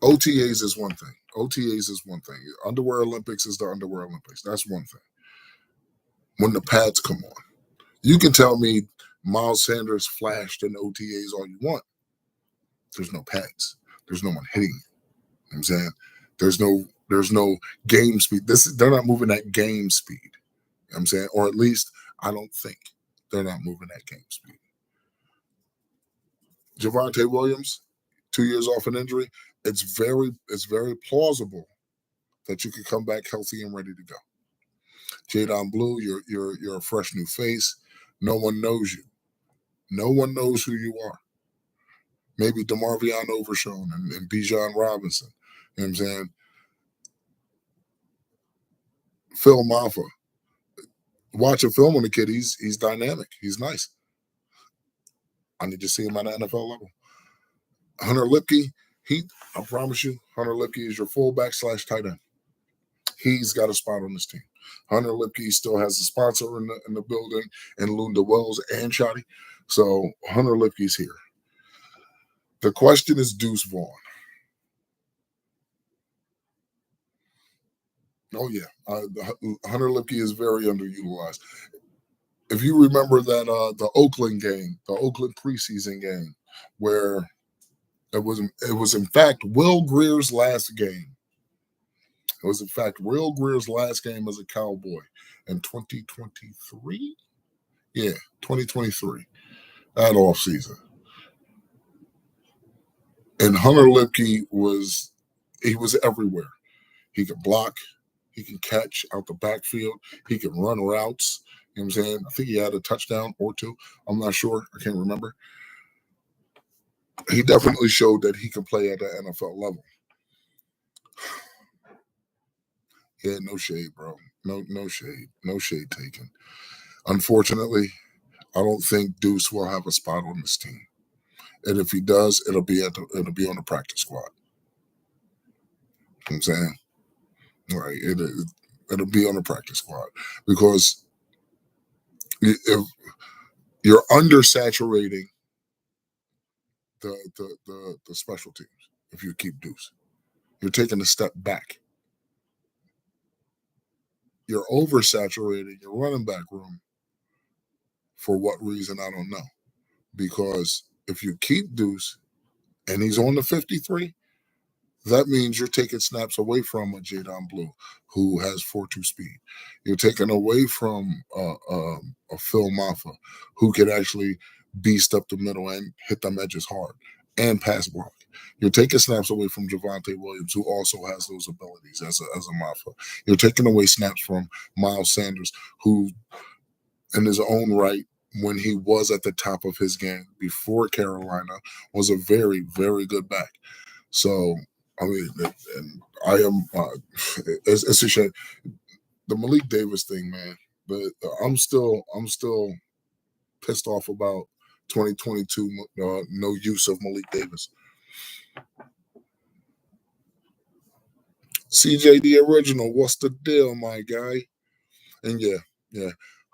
OTAs is one thing. OTAs is one thing. Underwear Olympics is the Underwear Olympics. That's one thing. When the pads come on, you can tell me Miles Sanders flashed in OTAs all you want. There's no pads. There's no one hitting you. You know what I'm saying? There's no game speed. They're not moving at game speed. You know what I'm saying? Or at least I don't think they're not moving at game speed. Javonte Williams, 2 years off an injury. It's very plausible that you could come back healthy and ready to go. Jadon Blue, you're a fresh new face. No one knows you. No one knows who you are. Maybe DeMarvion Overshown and Bijan Robinson. You know what I'm saying? Phil Maffa. Watch a film on the kid. He's dynamic. He's nice. I need to see him at an NFL level. Hunter Lipke, I promise you, Hunter Lipke is your fullback / tight end. He's got a spot on this team. Hunter Lipke still has a sponsor in the building, and Lunda Wells and Shotty. So Hunter Lipke's here. The question is Deuce Vaughn. Oh, yeah. Hunter Lipke is very underutilized. If you remember that the Oakland game, the Oakland preseason game, where it was in fact Will Greer's last game. It was in fact Will Greer's last game as a Cowboy in 2023. Yeah, 2023. That offseason. And Hunter Lipke was everywhere. He could block, he can catch out the backfield, he can run routes. You know what I'm saying? I think he had a touchdown or two. I'm not sure. I can't remember. He definitely showed that he can play at the NFL level. Yeah, no shade, bro. No shade. No shade taken. Unfortunately, I don't think Deuce will have a spot on this team. And if he does, it'll be on the practice squad. You know what I'm saying? Right. It'll be on the practice squad. Because if you're undersaturating the special teams, if you keep Deuce, you're taking a step back. You're oversaturating your running back room. For what reason, I don't know. Because if you keep Deuce and he's on the 53, that means you're taking snaps away from a Jadon Blue who has 4.2 speed. You're taking away from a Phil Maffa who can actually beast up the middle and hit them edges hard and pass block. You're taking snaps away from Javonte Williams, who also has those abilities as a Maffa. You're taking away snaps from Miles Sanders, who in his own right, when he was at the top of his game before Carolina, was a very, very good back. So, I mean, and I am, it's a shame. The Malik Davis thing, man, but I'm still pissed off about 2022 no use of Malik Davis. CJ the original, what's the deal, my guy? And yeah,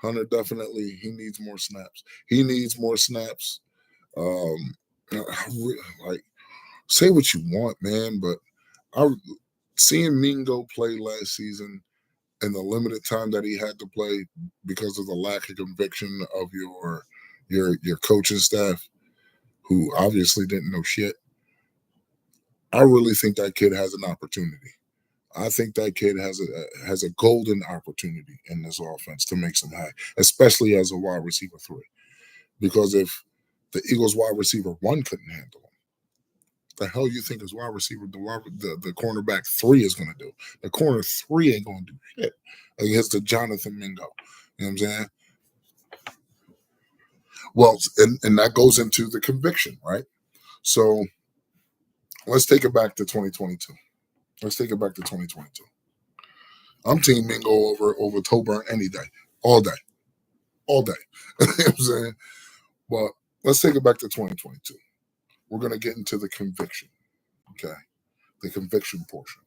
Hunter definitely, he needs more snaps. He needs more snaps. Like, say what you want, man, but seeing Mingo play last season and the limited time that he had to play because of the lack of conviction of your coaching staff, who obviously didn't know shit. I really think that kid has an opportunity. I think that kid has a golden opportunity in this offense to make some hay, especially as a wide receiver 3. Because if the Eagles wide receiver 1 couldn't handle him, the hell you think his wide receiver, the cornerback 3 is going to do? The corner 3 ain't going to do shit against the Jonathan Mingo. You know what I'm saying? Well, and that goes into the conviction, right? So let's take it back to 2022. Let's take it back to 2022. I'm Team Mingo over Toburn any day, all day. You know what I'm saying? But let's take it back to 2022. We're going to get into the conviction, okay? The conviction portion.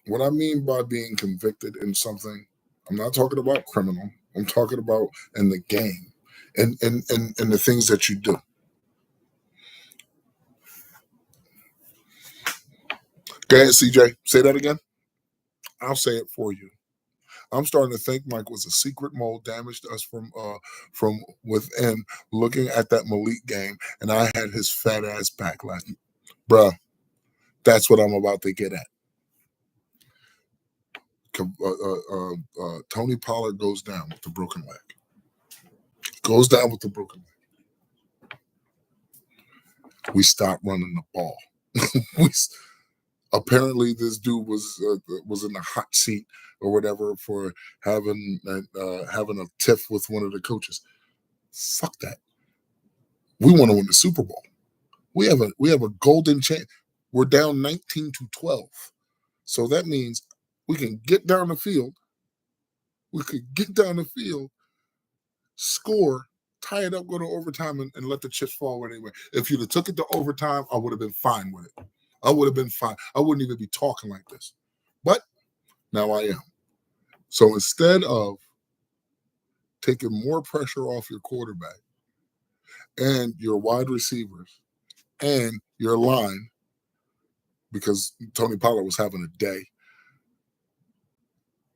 What I mean by being convicted in something, I'm not talking about criminal. I'm talking about in the game and the things that you do. Go ahead, CJ. Say that again. I'll say it for you. I'm starting to think Mike was a secret mole damaged us from within, looking at that Malik game, and I had his fat ass back last night. Bruh, that's what I'm about to get at. Tony Pollard goes down with the broken leg. We stopped running the ball. Apparently, this dude was in the hot seat or whatever for having a tiff with one of the coaches. Fuck that. We want to win the Super Bowl. We have a golden chance. We're down 19-12. So that means we can get down the field. We could get down the field, score, tie it up, go to overtime, and let the chips fall anyway. If you'd have took it to overtime, I would have been fine with it. I would have been fine. I wouldn't even be talking like this. But now I am. So instead of taking more pressure off your quarterback and your wide receivers and your line, because Tony Pollard was having a day,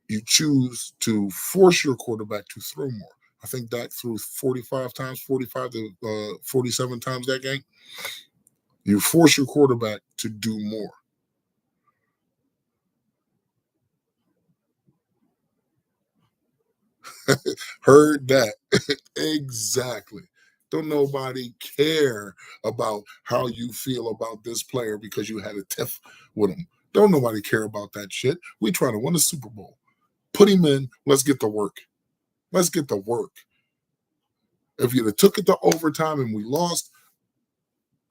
you choose to force your quarterback to throw more. I think Dak threw 45 times, 45 to 47 times that game. You force your quarterback to do more. Heard that. Exactly. Don't nobody care about how you feel about this player because you had a tiff with him. Don't nobody care about that shit. We trying to win a Super Bowl. Put him in. Let's get to work. Let's get to work. If you'd have took it to overtime and we lost,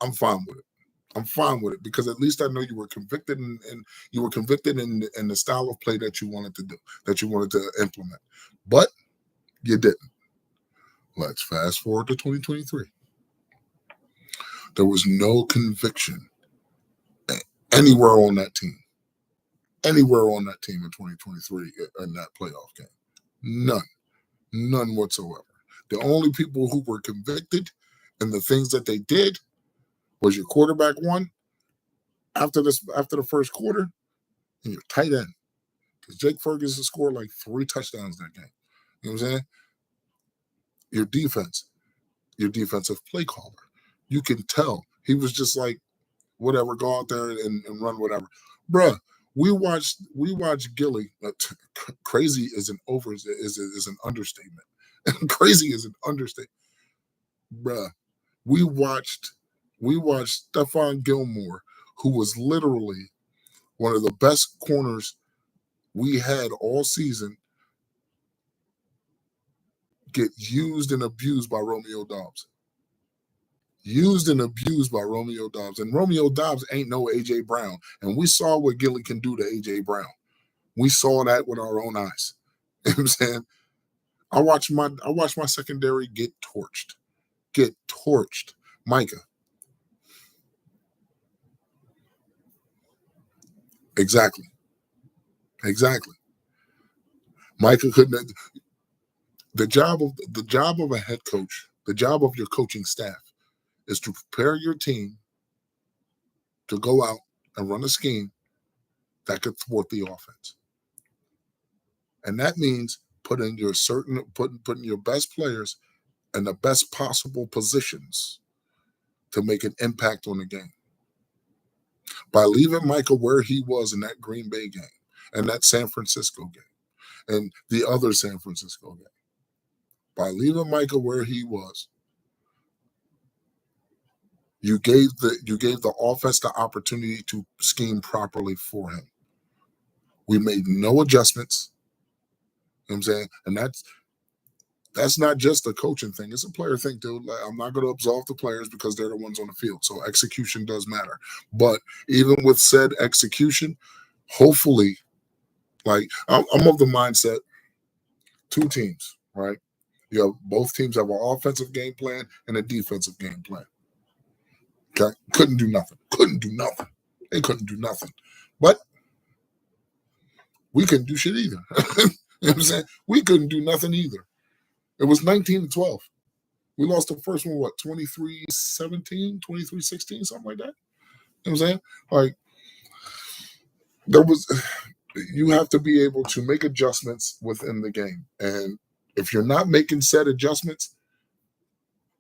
I'm fine with it. I'm fine with it because at least I know you were convicted and you were convicted in the style of play that you wanted to do, that you wanted to implement. But you didn't. Let's fast forward to 2023. There was no conviction anywhere on that team. Anywhere on that team in 2023 in that playoff game. None. None whatsoever. The only people who were convicted and the things that they did was your quarterback one after the first quarter and your tight end. Because Jake Ferguson scored like 3 touchdowns that game. You know what I'm saying? Your defense, your defensive play caller. You can tell he was just like, whatever, go out there and run whatever. Bruh, we watched Gilly. Crazy is an understatement. Crazy is an understatement. Bruh, we watched Stephon Gilmore, who was literally one of the best corners we had all season, get used and abused by Romeo Doubs. Used and abused by Romeo Doubs. And Romeo Doubs ain't no A.J. Brown. And we saw what Gilly can do to A.J. Brown. We saw that with our own eyes. You know what I'm saying? I watched my secondary get torched. Get torched. Micah. Exactly. Micah couldn't. The job of a head coach, the job of your coaching staff, is to prepare your team to go out and run a scheme that could thwart the offense. And that means putting your best players in the best possible positions to make an impact on the game. By leaving Michael where he was in that Green Bay game and that San Francisco game and the other San Francisco game, by leaving Michael where he was, you gave the offense the opportunity to scheme properly for him. We made no adjustments. You know what I'm saying? And that's not just a coaching thing. It's a player thing, dude. Like, I'm not going to absolve the players because they're the ones on the field. So execution does matter. But even with said execution, hopefully, like I'm of the mindset, 2 teams, right? You have both teams have an offensive game plan and a defensive game plan. Okay, couldn't do nothing. They couldn't do nothing. But we couldn't do shit either. You know what I'm saying? We couldn't do nothing either. It was 19-12. We lost the first one, 23-17, 23-16, something like that. You know what I'm saying? Like, you have to be able to make adjustments within the game. And if you're not making said adjustments,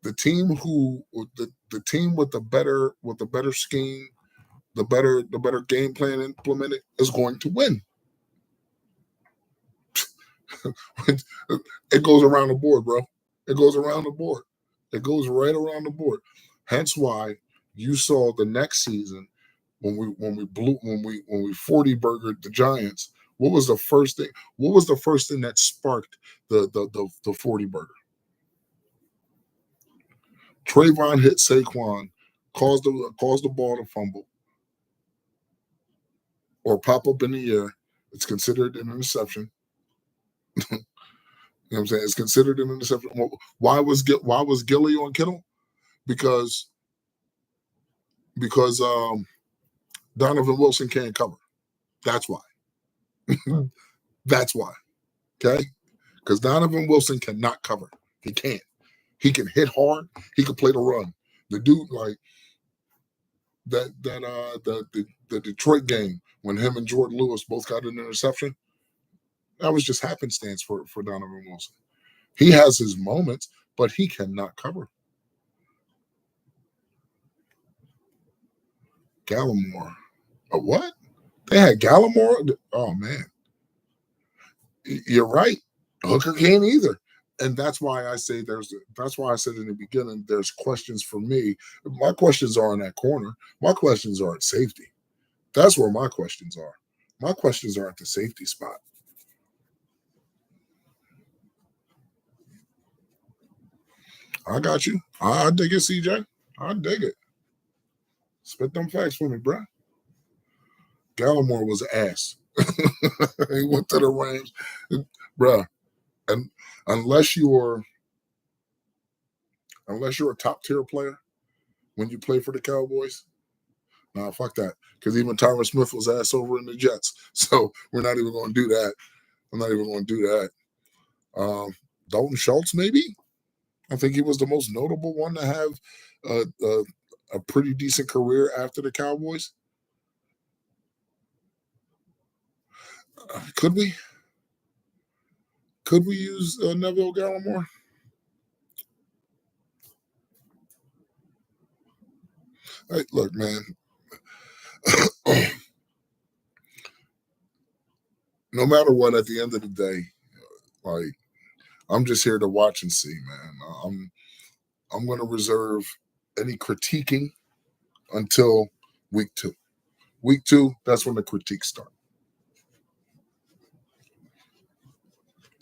the team with the better scheme, the better game plan implemented is going to win. It goes around the board, bro. It goes around the board. It goes right around the board. Hence why you saw the next season when we 40 burgered the Giants. What was the first thing? What was the first thing that sparked the 40 burger? Trayvon hit Saquon, caused the ball to fumble. or pop up in the air, it's considered an interception. You know what I'm saying? It's considered an interception. Why was Gilly on Kittle? Because Donovan Wilson can't cover. That's why. That's why. Okay? Because Donovan Wilson cannot cover. He can't. He can hit hard. He can play the run. The dude, like the Detroit game when him and Jordan Lewis both got an interception, that was just happenstance for Donovan Wilson. He has his moments, but he cannot cover. Gallimore. What? They had Gallimore? Oh, man. You're right. Hooker can't either. And that's why I say that's why I said in the beginning, there's questions for me. My questions are in that corner. My questions are at safety. That's where my questions are. My questions are at the safety spot. I got you. I dig it, CJ. I dig it. Spit them facts for me, bruh. Gallimore was ass. He went to the Rams. Bruh. And unless you're a top tier player when you play for the Cowboys, nah, fuck that. Because even Tyron Smith was ass over in the Jets. So we're not even going to do that. I'm not even going to do that. Dalton Schultz, maybe? I think he was the most notable one to have a pretty decent career after the Cowboys. Could we? Could we use Neville Gallimore? Hey, look, man. No matter what, at the end of the day, like I'm just here to watch and see, man. I'm going to reserve any critiquing until week 2. Week 2, that's when the critiques start.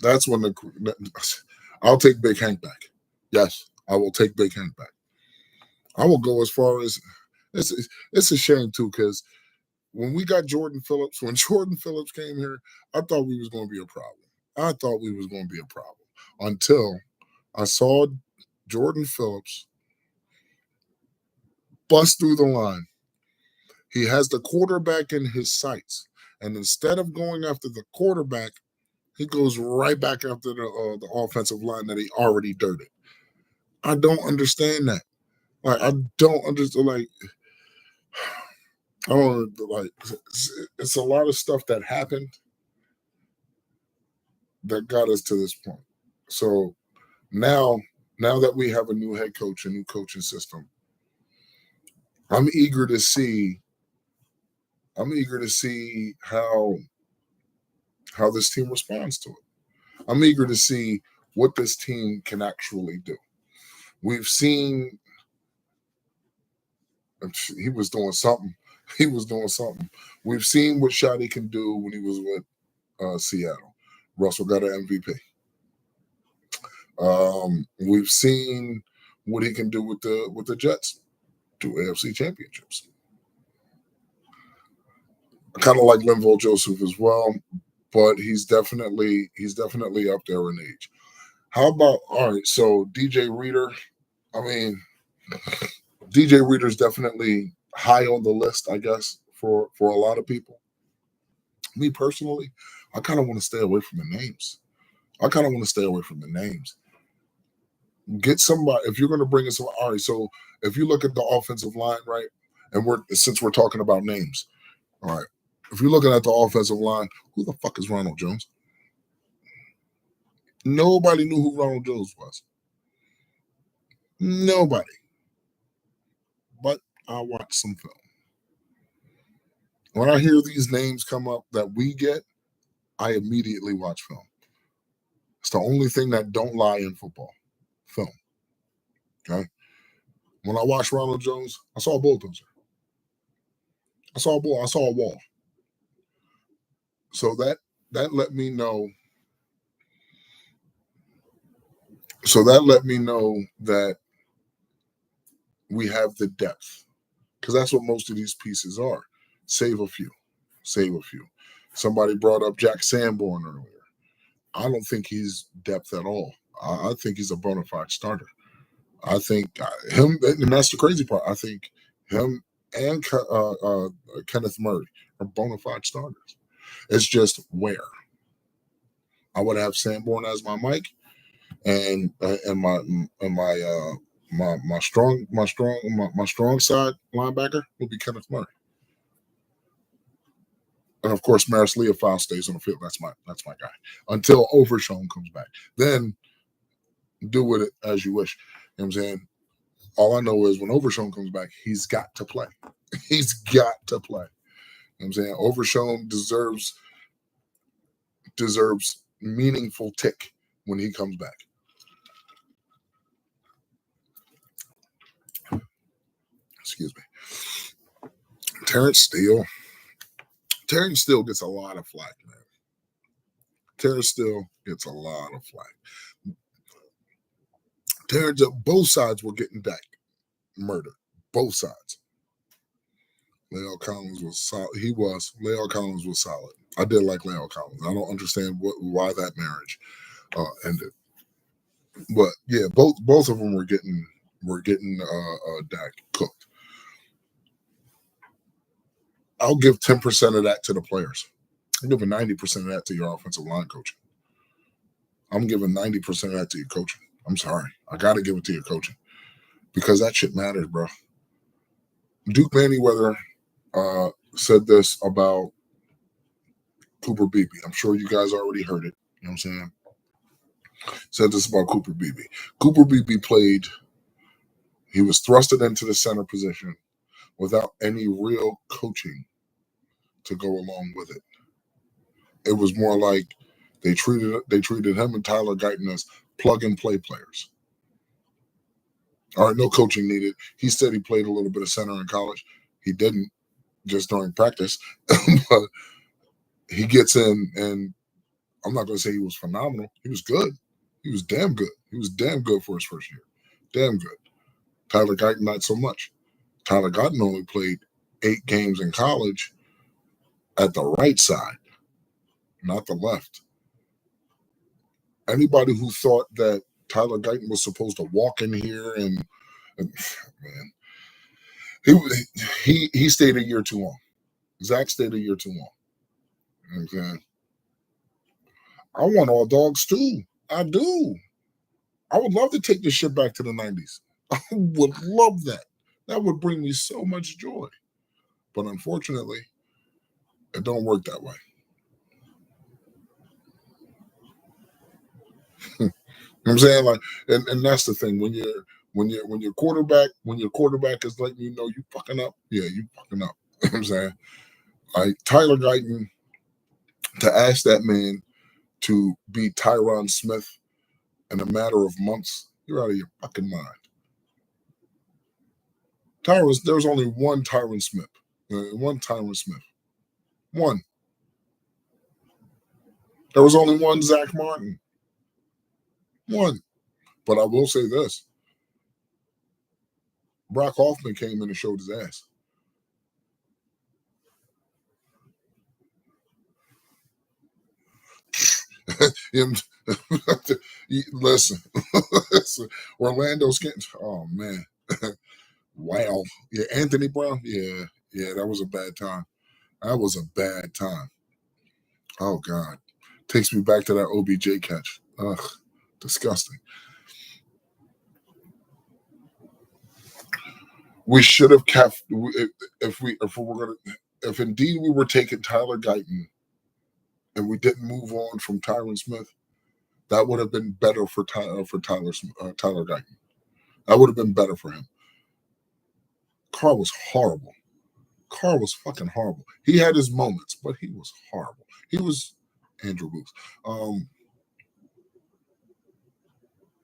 That's when I'll take Big Hank back. Yes, I will take Big Hank back. I will go as far as it's a shame too, because when we got Jordan Phillips, when Jordan Phillips came here, I thought we was going to be a problem. I thought we was going to be a problem until I saw Jordan Phillips bust through the line. He has the quarterback in his sights, and instead of going after the quarterback, he goes right back after the offensive line that he already dirted. I don't understand that. Like, I don't understand. Like, I don't like. It's a lot of stuff that happened that got us to this point. So now that we have a new head coach, a new coaching system, I'm eager to see how this team responds to it. I'm eager to see what this team can actually do. We've seen he was doing something. He was doing something. We've seen what Shotty can do when he was with Seattle. Russell got an MVP. We've seen what he can do with the Jets, 2 AFC championships. I kind of like Linval Joseph as well, but he's definitely up there in age. How about all right? So DJ Reader, I mean, DJ Reader's definitely high on the list, I guess, for a lot of people. Me personally, I kind of want to stay away from the names. Get somebody, if you're going to bring in somebody. All right, so if you look at the offensive line, right, and since we're talking about names, all right, if you're looking at the offensive line, who the fuck is Ronald Jones? Nobody knew who Ronald Jones was. Nobody. But I watched some film. When I hear these names come up that we get, I immediately watch film. It's the only thing that don't lie in football. Film. Okay? When I watched Ronald Jones, I saw a bulldozer. I saw a wall. So that let me know. So that let me know that we have the depth. Because that's what most of these pieces are. Save a few. Save a few. Somebody brought up Jack Sanborn earlier. I don't think he's depth at all. I think he's a bona fide starter. I think him, and that's the crazy part. I think him and Kenneth Murray are bona fide starters. It's just where. I would have Sanborn as my mic, and my strong side linebacker would be Kenneth Murray. And of course, Maris Leofau stays on the field. That's my guy until Overshown comes back. Then do with it as you wish. You know what I'm saying? All I know is when Overshown comes back, he's got to play. He's got to play. You know what I'm saying? Overshown deserves meaningful tick when he comes back. Excuse me. Terrence Steele gets a lot of flack, man. Terrence Steele gets a lot of flack. Both sides were getting murdered. Both sides. La'el Collins was solid. La'el Collins was solid. I did like La'el Collins. I don't understand why that marriage ended. But yeah, both of them were getting Dak cooked. I'll give 10% of that to the players. I'm giving 90% of that to your offensive line coaching. I'm giving 90% of that to your coaching. I'm sorry. I got to give it to your coaching because that shit matters, bro. Duke Manyweather said this about Cooper Beebe. I'm sure you guys already heard it. You know what I'm saying? Said this about Cooper Beebe. Cooper Beebe he was thrusted into the center position without any real coaching to go along with it. It was more like they treated him and Tyler Guyton as plug-and-play players. All right, no coaching needed. He said he played a little bit of center in college. He didn't just during practice. But he gets in, and I'm not going to say he was phenomenal. He was good. He was damn good. He was damn good for his first year. Damn good. Tyler Guyton, not so much. Tyler Guyton only played 8 games in college at the right side, not the left. Anybody who thought that Tyler Guyton was supposed to walk in here and man, he stayed a year too long. Zach stayed a year too long. You know what I'm saying? I want all dogs too. I do. I would love to take this shit back to the 90s. I would love that. That would bring me so much joy. But unfortunately, it don't work that way. You know what I'm saying? Like, and that's the thing. When your quarterback is letting you know you fucking up, yeah, you fucking up. You know what I'm saying? Like Tyler Guyton, to ask that man to beat Tyron Smith in a matter of months, you're out of your fucking mind. There's only one Tyron Smith. One Tyron Smith. One. There was only one Zach Martin. One. But I will say this. Brock Hoffman came in and showed his ass. Listen, Orlando's getting. Oh man, wow. Yeah, Anthony Brown. Yeah, that was a bad time. That was a bad time. Oh God, takes me back to that OBJ catch. Ugh, disgusting. We should have kept if indeed we were taking Tyler Guyton and we didn't move on from Tyron Smith. That would have been better for Tyler Guyton. That would have been better for him. Carr was horrible. Carr was fucking horrible. He had his moments, but he was horrible. He was Andrew Booth.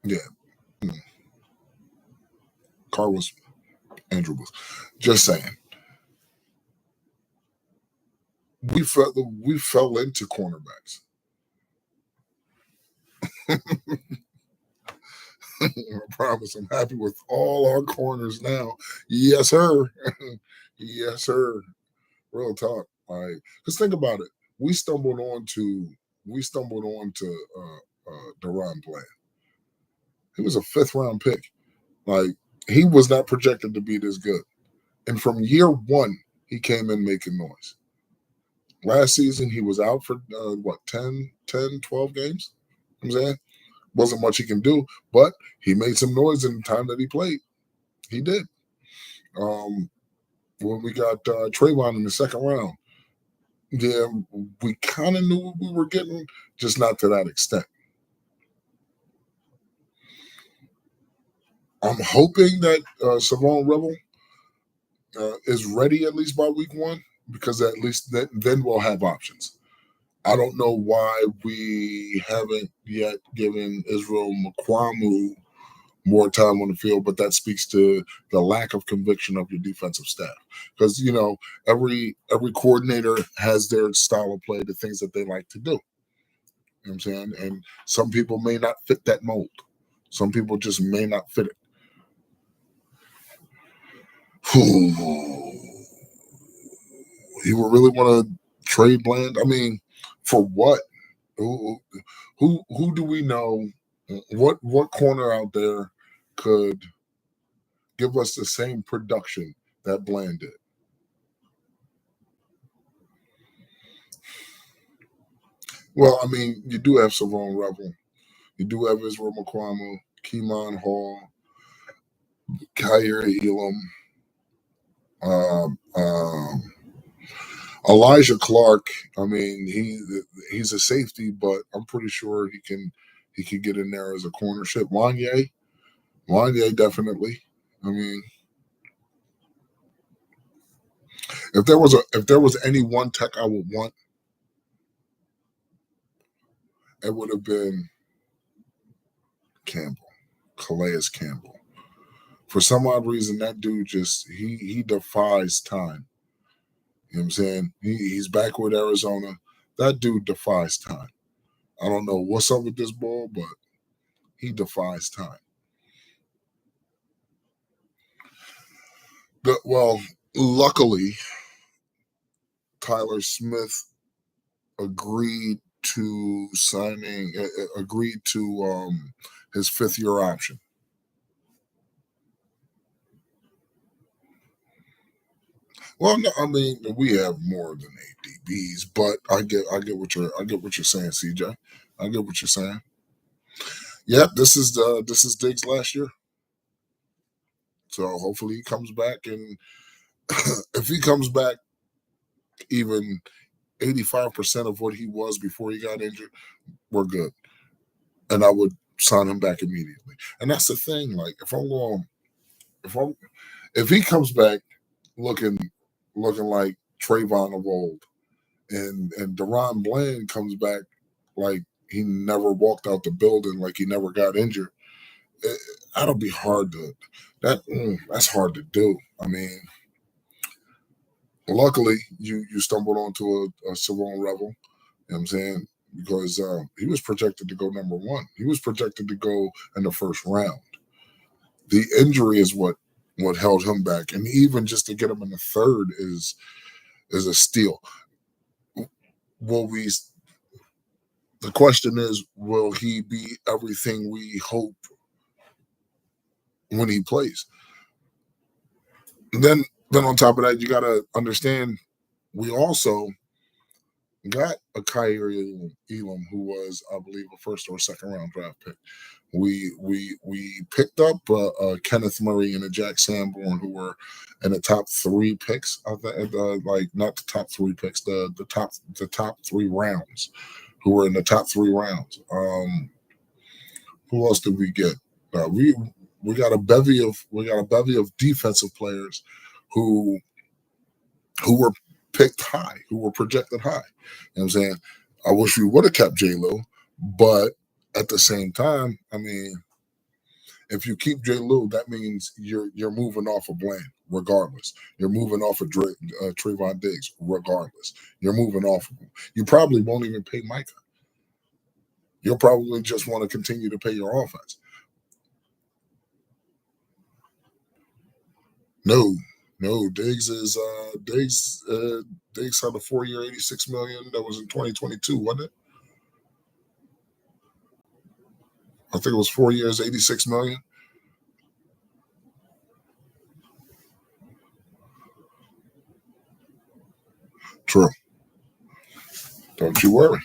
Yeah. Carr was Andrew Booth. Just saying. We fell into cornerbacks. I promise I'm happy with all our corners now. Yes, sir. Yes, sir. Real talk. Like, because think about it, we stumbled on to Deron Bland. He was a 5th-round pick. Like, he was not projected to be this good. And from year one, he came in making noise. Last season, he was out for 10, 12 games. I'm saying wasn't much he can do, but he made some noise in the time that he played. He did. When we got Trayvon in the 2nd round, yeah, we kind of knew what we were getting, just not to that extent. I'm hoping that Savon Rebel is ready at least by week 1, because at least then we'll have options. I don't know why we haven't yet given Israel Mukuamu more time on the field, but that speaks to the lack of conviction of your defensive staff. Because, every coordinator has their style of play, the things that they like to do. You know what I'm saying? And some people may not fit that mold. Some people just may not fit it. You would really want to trade Bland? I mean, for what? Who do we know? What corner out there could give us the same production that Bland did? Well, I mean, you do have Savon Rebel. You do have Israel Mukuamu, Keemon Hall, Kyer Elam, Elijah Clark. I mean, he's a safety, but I'm pretty sure he can get in there as a cornership. Wanye definitely. I mean, if there was any one tech I would want, it would have been Campbell, Calais Campbell. For some odd reason, that dude just he defies time. You know what I'm saying? He's back with Arizona. That dude defies time. I don't know what's up with this ball, but he defies time. Well, luckily, Tyler Smith agreed to his 5th-year option. Well, no, I mean, we have more than 8 DBs, but I get what you're saying, CJ. I get what you're saying. Yeah, this is Diggs' last year, so hopefully he comes back, and if he comes back even 85% of what he was before he got injured, we're good, and I would sign him back immediately. And that's the thing. Like, if he comes back looking like Trayvon of old, and Deron Bland comes back like he never walked out the building, like he never got injured, that'll be hard that's hard to do. I mean, luckily you stumbled onto a Savon Rebel, you know what I'm saying, because he was projected to go number 1. He was projected to go in the 1st round. The injury is what held him back, and even just to get him in the 3rd is a steal. The question is, will he be everything we hope when he plays? And then on top of that, you got to understand, we also got a Kyer Elam, who was, I believe, a 1st or 2nd round draft pick. We picked up Kenneth Murray and a Jack Sanborn, who were in the top 3 picks. Like, not the top 3 picks, the top 3 rounds, who were in the top 3 rounds. Who else did we get? We got a bevy of defensive players who were picked high, who were projected high. You know what I'm saying? I wish we would have kept J-Lo, but at the same time, I mean, if you keep J-Lo, that means you're moving off of Bland, regardless. You're moving off of Trayvon Diggs, regardless. You're moving off of him. You probably won't even pay Micah. You'll probably just want to continue to pay your offense. No, No, Diggs is Diggs Diggs had a 4-year, $86 million. That was in 2022, wasn't it? I think it was 4 years, $86 million. True. Don't you worry.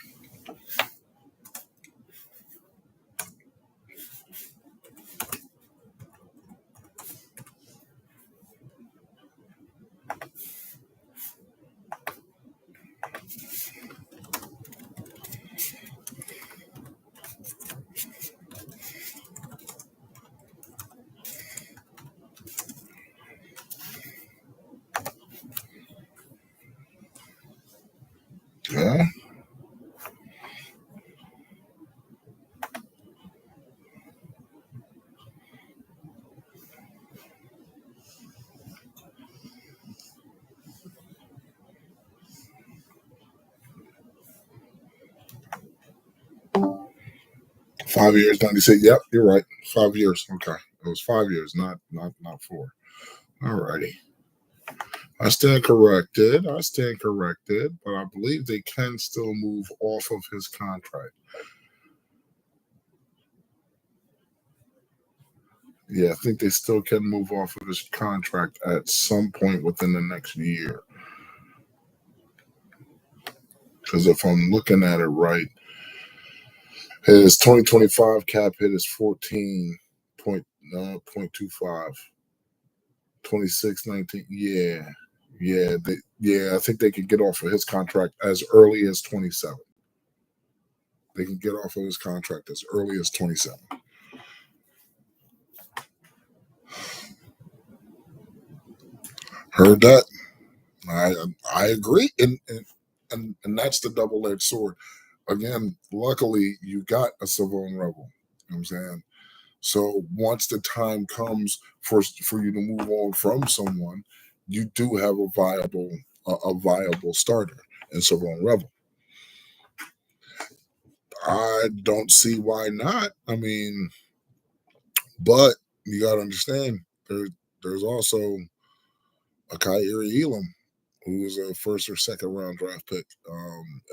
Yeah. 5 years, 96. Yep, you're right. 5 years. Okay. It was 5 years, not 4. All righty. I stand corrected. I stand corrected, but I believe they can still move off of his contract. Yeah, I think they still can move off of his contract at some point within the next year. Because if I'm looking at it right, his 2025 cap hit is 14.25. 26, 19. Yeah. Yeah, I think they can get off of his contract as early as 27. They can get off of his contract as early as 27. Heard that. I agree, and that's the double-edged sword. Again, luckily you got a Savone Rebel. You know what I'm saying? So once the time comes for you to move on from someone, you do have a viable starter in Savone Rebel. I don't see why not. I mean, but you got to understand there's also a Kyrie Elam who was a first or second round draft pick.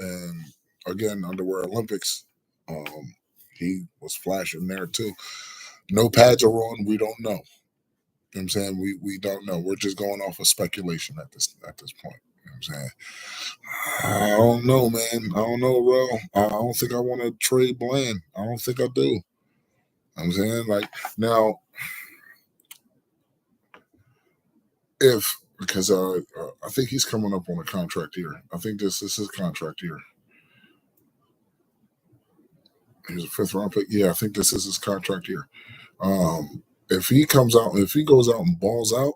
And again, Underwear Olympics, he was flashing there too. No pads are on. We don't know. You know what I'm saying? We don't know. We're just going off of speculation at this point. You know what I'm saying? I don't know, man. I don't know, bro. I don't think I want to trade Bland. I don't think I do. You know what I'm saying? Like now, if because I think he's coming up on a contract year. I think this is his contract year. He's a 5th round pick. Yeah, I think this is his contract year. If he goes out and balls out,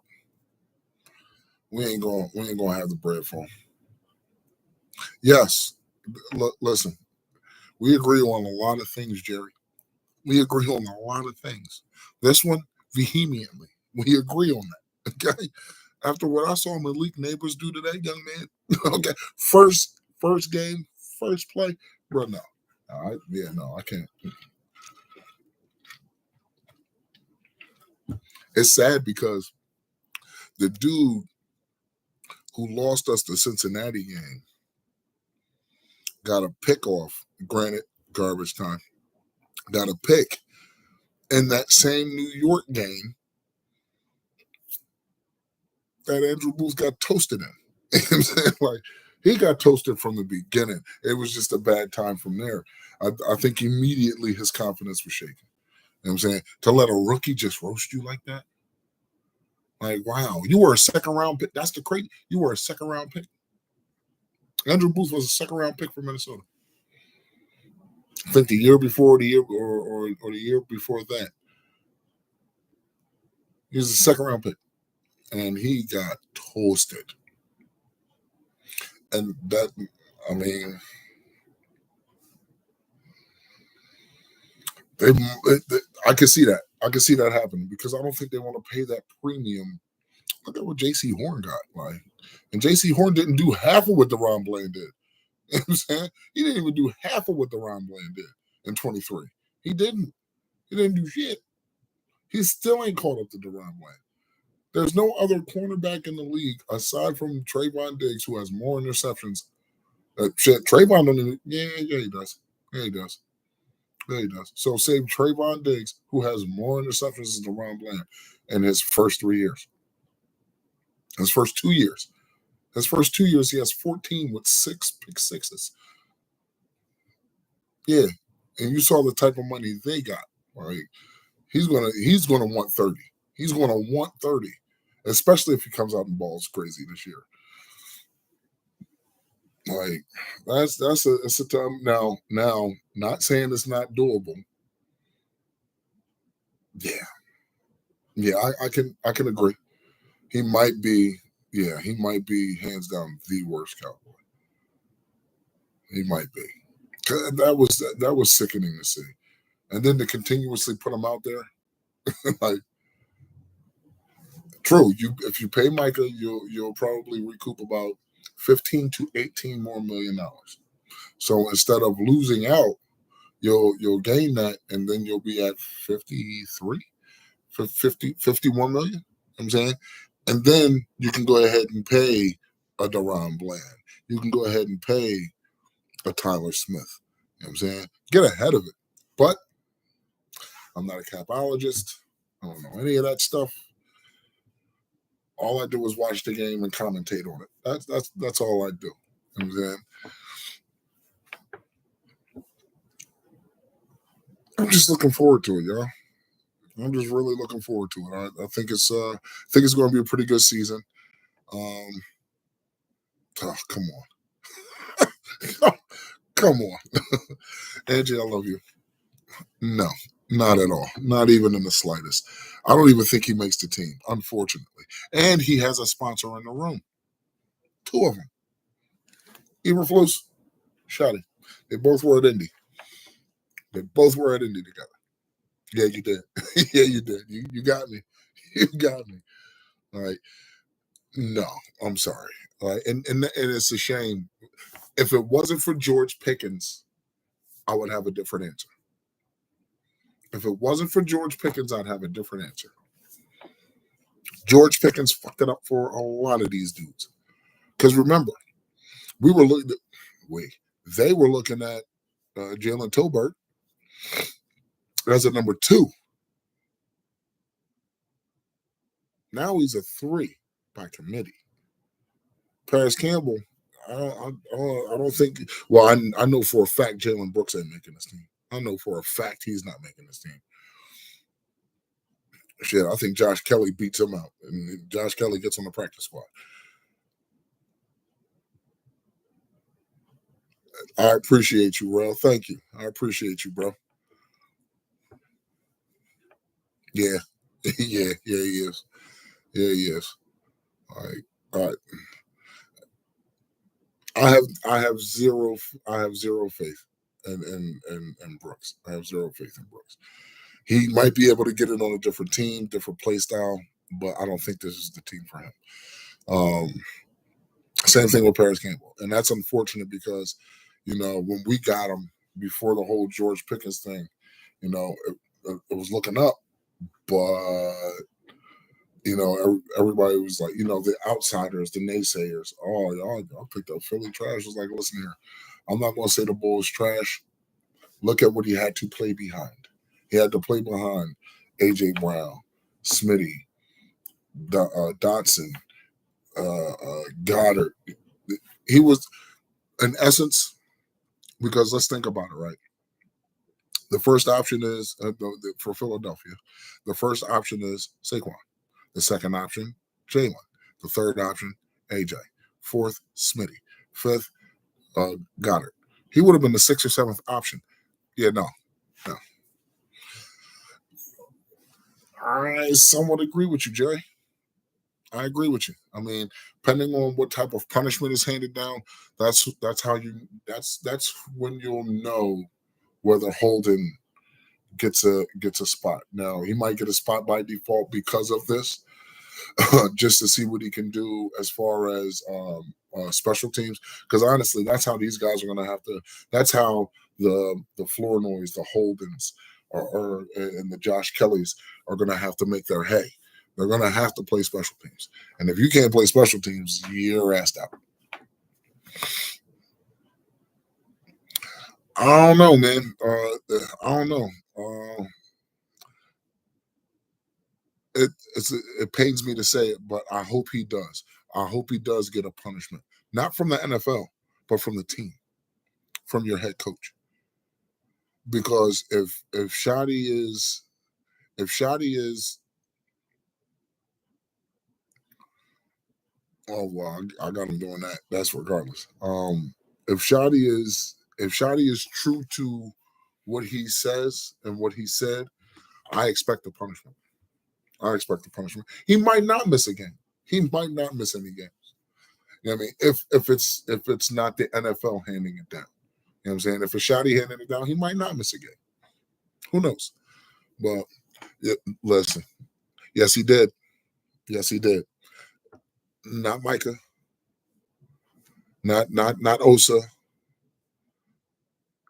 we ain't gonna have the bread for him. Yes, listen, we agree on a lot of things, Jerry. We agree on a lot of things. This one vehemently, we agree on that. Okay, after what I saw Malik Neighbors do today, young man. Okay, first game, first play, bro. No, no, I can't. It's sad because the dude who lost us the Cincinnati game got a pick off. Granted, garbage time. Got a pick in that same New York game that Andrew Booth got toasted in. You know what I'm saying? Like, he got toasted from the beginning. It was just a bad time from there. I think immediately his confidence was shaken. You know what I'm saying? To let a rookie just roast you like that? Like, wow, you were a second round pick. That's the crazy. You were a second round pick. Andrew Booth was a second round pick for Minnesota. I think the year before, the year or the year before that, he was a second round pick, and he got toasted. And that, I mean, I can see that. I can see that happening because I don't think they want to pay that premium. Look at what J.C. Horn got, like, and J.C. Horn didn't do half of what DeRon Bland did. You know what I'm saying? He didn't even do half of what DeRon Bland did in 23. He didn't. He didn't do shit. He still ain't caught up to DeRon Bland. There's no other cornerback in the league aside from Trayvon Diggs who has more interceptions. Trayvon don't even, yeah, he does. Yeah, he does. Yeah, he does. So save Trayvon Diggs, who has more interceptions than DeRon Bland in his first 3 years. His first 2 years. His first 2 years, he has 14 with 6 pick sixes. Yeah. And you saw the type of money they got. Right. He's gonna want 30. He's gonna want 30, especially if he comes out and balls crazy this year. Like it's a time now. Not saying it's not doable. Yeah, I can agree. He might be, yeah, he might be hands down the worst Cowboy. He might be. That was sickening to see, and then to continuously put him out there, like, true. If you pay Micah, you'll probably recoup about 15 to 18 more $1 million. So instead of losing out, you'll gain that, and then you'll be at 53, 51 million. You know what I'm saying, and then you can go ahead and pay a DeRon Bland. You can go ahead and pay a Tyler Smith. You know what I'm saying? Get ahead of it. But I'm not a capologist. I don't know any of that stuff. All I do is watch the game and commentate on it. That's all I do. You know what I'm saying? I'm just looking forward to it, y'all. I'm just really looking forward to it. I think it's going to be a pretty good season. Oh, come on. Come on. Angie, I love you. No, not at all. Not even in the slightest. I don't even think he makes the team, unfortunately. And he has a sponsor in the room. 2 of them. Eberflus, Shotty. They both were at Indy. They both were at Indy together. Yeah, you did. Yeah, you did. You got me. You got me. All right. No, I'm sorry. All right. And it's a shame. If it wasn't for George Pickens, I would have a different answer. If it wasn't for George Pickens, I'd have a different answer. George Pickens fucked it up for a lot of these dudes. Because remember, they were looking at Jalen Tolbert as a number 2. Now he's a 3 by committee. Paris Campbell, I don't think. Well, I know for a fact Jalen Brooks ain't making this team. I know for a fact he's not making this team. Shit, I think Josh Kelly beats him out, and Josh Kelly gets on the practice squad. I appreciate you, bro. Thank you. I appreciate you, bro. Yeah, yeah, he is. Yeah, he is. All right. I have zero faith in Brooks. I have zero faith in Brooks. He might be able to get it on a different team, different play style, but I don't think this is the team for him. Same thing with Paris Campbell, and that's unfortunate because, when we got him before the whole George Pickens thing, it was looking up, but everybody was like, the outsiders, the naysayers, oh, y'all picked up Philly trash. I was like, listen here, I'm not going to say the Bulls trash. Look at what he had to play behind. He had to play behind A.J. Brown, Smitty, Dotson, Goddard. He was, in essence, because let's think about it, right? The first option is, for Philadelphia, the first option is Saquon. The second option, Jalen. The third option, AJ. Fourth, Smitty. Fifth, Goddard. He would have been the 6th or 7th option. Yeah, no. I somewhat agree with you, Jerry. I agree with you. I mean, depending on what type of punishment is handed down, that's when you'll know whether Holden gets a spot. Now, he might get a spot by default because of this, just to see what he can do as far as special teams. Because honestly, that's how these guys are going to have to. That's how the Flournoys, the Holdens, and the Josh Kellys are going to have to make their hay, They're going to have to play special teams. And if you can't play special teams, you're asked out. I don't know, man. I don't know. It pains me to say it, but I hope he does. I hope he does get a punishment, not from the NFL, but from the team, from your head coach. Because if Shotty is oh well, I got him doing that. That's regardless. If Shotty is true to what he says and what he said, I expect a punishment. I expect a punishment. He might not miss a game. He might not miss any games. You know what I mean? If it's not the NFL handing it down. You know what I'm saying? If it's Shotty handing it down, he might not miss a game. Who knows? But yeah, listen. Yes, he did. Yes, he did. Not Micah. Not Osa. You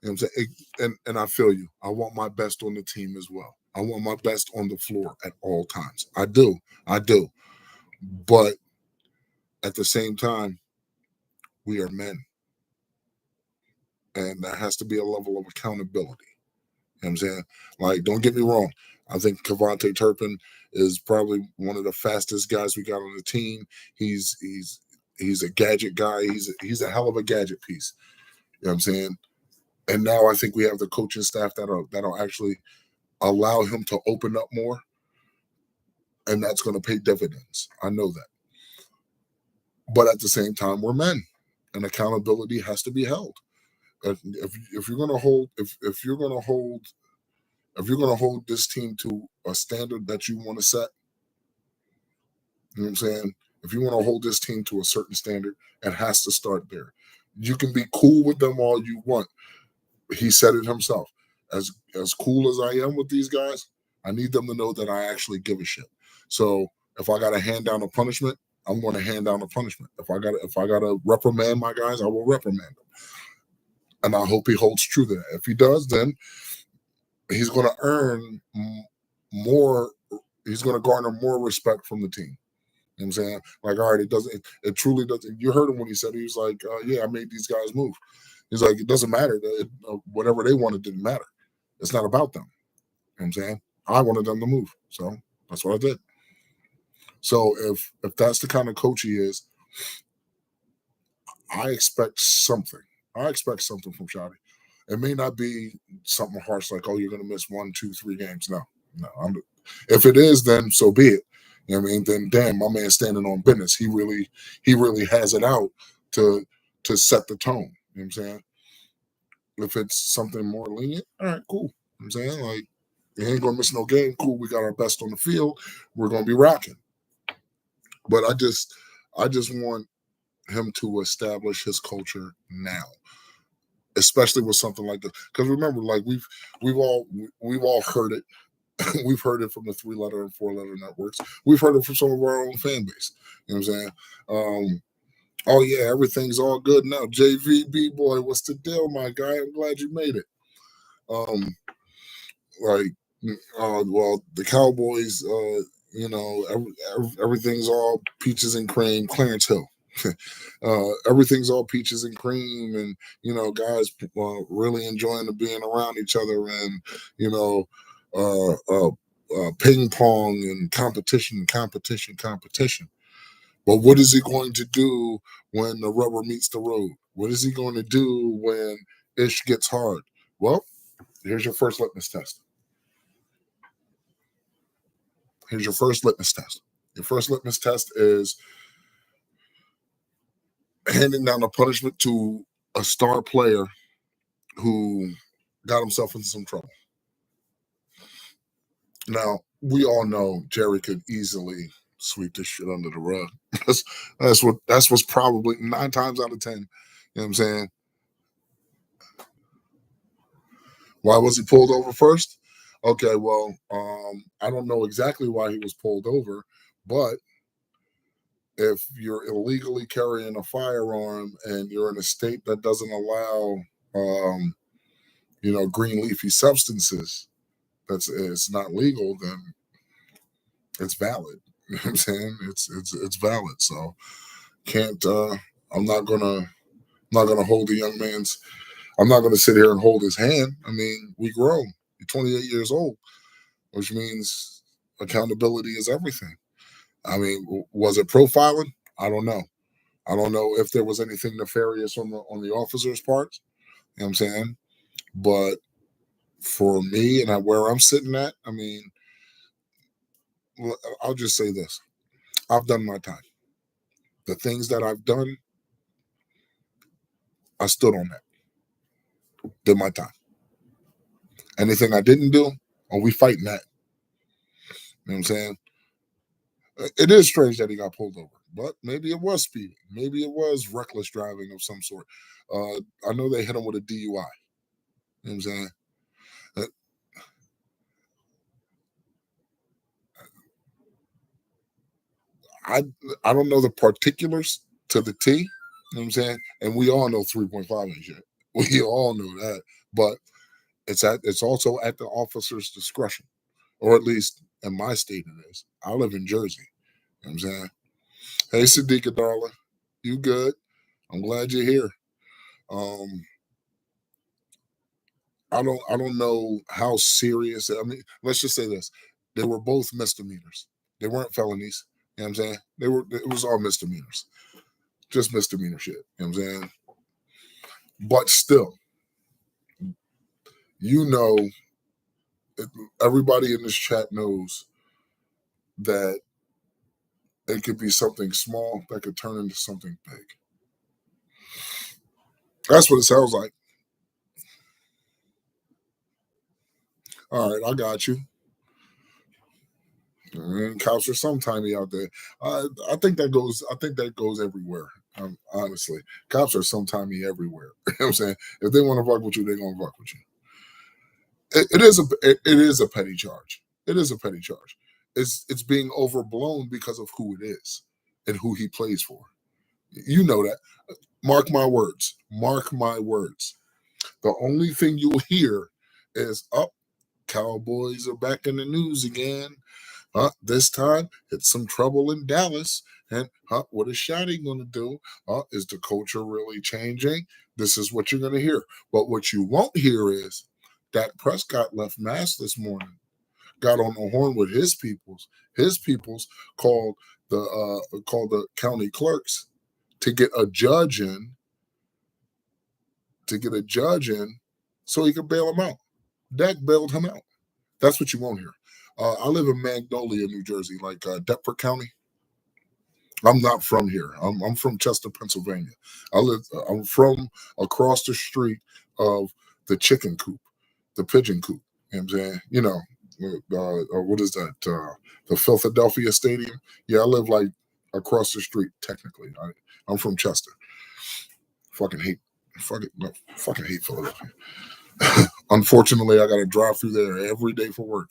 know what I'm saying? And I feel you. I want my best on the team as well. I want my best on the floor at all times. I do. But at the same time, we are men. And there has to be a level of accountability. You know what I'm saying? Like, don't get me wrong. I think Kevontae Turpin is probably one of the fastest guys we got on the team. He's a gadget guy. He's a hell of a gadget piece. You know what I'm saying? And now I think we have the coaching staff that'll actually allow him to open up more, and that's going to pay dividends. I know that. But at the same time, we're men, and accountability has to be held. If you're going to hold if you're going to hold this team to a standard that you want to set, you know what I'm saying? If you want to hold this team to a certain standard, it has to start there. You can be cool with them all you want. He said it himself. As cool as I am with these guys, I need them to know that I actually give a shit. So if I got to hand down a punishment, I'm going to hand down a punishment. If I got to reprimand my guys, I will reprimand them. And I hope he holds true to that. If he does, then he's going to earn more. He's going to garner more respect from the team. You know what I'm saying? Like, all right, it truly doesn't. You heard him when he said, he was like, yeah, I made these guys move. He's like, it doesn't matter. Whatever they wanted didn't matter. It's not about them. You know what I'm saying? I wanted them to move. So that's what I did. So if that's the kind of coach he is, I expect something. I expect something from Shotty. It may not be something harsh like, oh, you're going to miss 1, 2, 3 games. No. If it is, then so be it. You know what I mean? Then damn, my man's standing on business. He really has it out to set the tone. You know what I'm saying? If it's something more lenient, all right, cool. You know what I'm saying? Like, you ain't gonna miss no game. Cool, we got our best on the field. We're gonna be rocking. But I just want him to establish his culture now, especially with something like this. Because remember, like we've all heard it. We've heard it from the 3-letter and 4-letter networks. We've heard it from some of our own fan base. You know what I'm saying? Oh yeah, everything's all good now. JVB boy, what's the deal, my guy? I'm glad you made it. Like, well, the Cowboys, everything's all peaches and cream. Clarence Hill. Everything's all peaches and cream, and guys really enjoying being around each other, and ping pong and competition. But what is he going to do when the rubber meets the road? What is he going to do when ish gets hard? Well, here's your first litmus test. Here's your first litmus test. Your first litmus test is handing down a punishment to a star player who got himself into some trouble. Now, we all know Jerry could easily sweep this shit under the rug. That's what's probably 9 times out of 10. You know what I'm saying? Why was he pulled over first? Okay, well, I don't know exactly why he was pulled over, but if you're illegally carrying a firearm and you're in a state that doesn't allow, green leafy substances, it's not legal, then it's valid. You know what I'm saying? It's valid. So can't I'm not gonna hold the young man's I'm not gonna sit here and hold his hand. I mean, we grown. You're 28 years old, which means accountability is everything. I mean, was it profiling? I don't know. I don't know if there was anything nefarious on the officer's part. You know what I'm saying? But for me and where I'm sitting at, I mean, I'll just say this: I've done my time. The things that I've done, I stood on that. Did my time. Anything I didn't do, we fighting that. You know what I'm saying? It is strange that he got pulled over, but maybe it was speeding. Maybe it was reckless driving of some sort. I know they hit him with a DUI. You know what I'm saying? Uh, I I don't know the particulars to the T. You know what I'm saying? And we all know 3.5 ain't shit. We all know that. But it's also at the officer's discretion, or at least in my state it is. I live in Jersey. You know what I'm saying? Hey Sadiqa darling, you good? I'm glad you're here. Um, I don't know how serious. I mean, let's just say this: they were both misdemeanors. They weren't felonies. You know what I'm saying? They were. It was all misdemeanors, just misdemeanor shit. You know what I'm saying? But still, you know, everybody in this chat knows that it could be something small that could turn into something big. That's what it sounds like. All right, I got you. And cops are sometimey out there. I think that goes. I think that goes everywhere. Honestly, cops are sometimey everywhere. You know what I'm saying? If they want to fuck with you, they're gonna fuck with you. It is a petty charge. It is a petty charge. It's being overblown because of who it is and who he plays for. You know that. Mark my words. Mark my words. The only thing you'll hear is, "Up, Cowboys are back in the news again. This time it's some trouble in Dallas. And what is Shotty going to do? Is the culture really changing?" This is what you're going to hear. But what you won't hear is that Prescott left Mass this morning, got on the horn with his peoples. His peoples called the county clerks to get a judge in, so he could bail him out. Dak bailed him out. That's what you won't hear. I live in Magnolia, New Jersey, like Deptford County. I'm not from here. I'm from Chester, Pennsylvania. I'm from across the street of the chicken coop, the pigeon coop. You know what I'm saying? You know, what is that? The Philadelphia Stadium. Yeah, I live like across the street. Technically, I'm from Chester. Fucking hate, fucking hate Philadelphia. Unfortunately, I got to drive through there every day for work.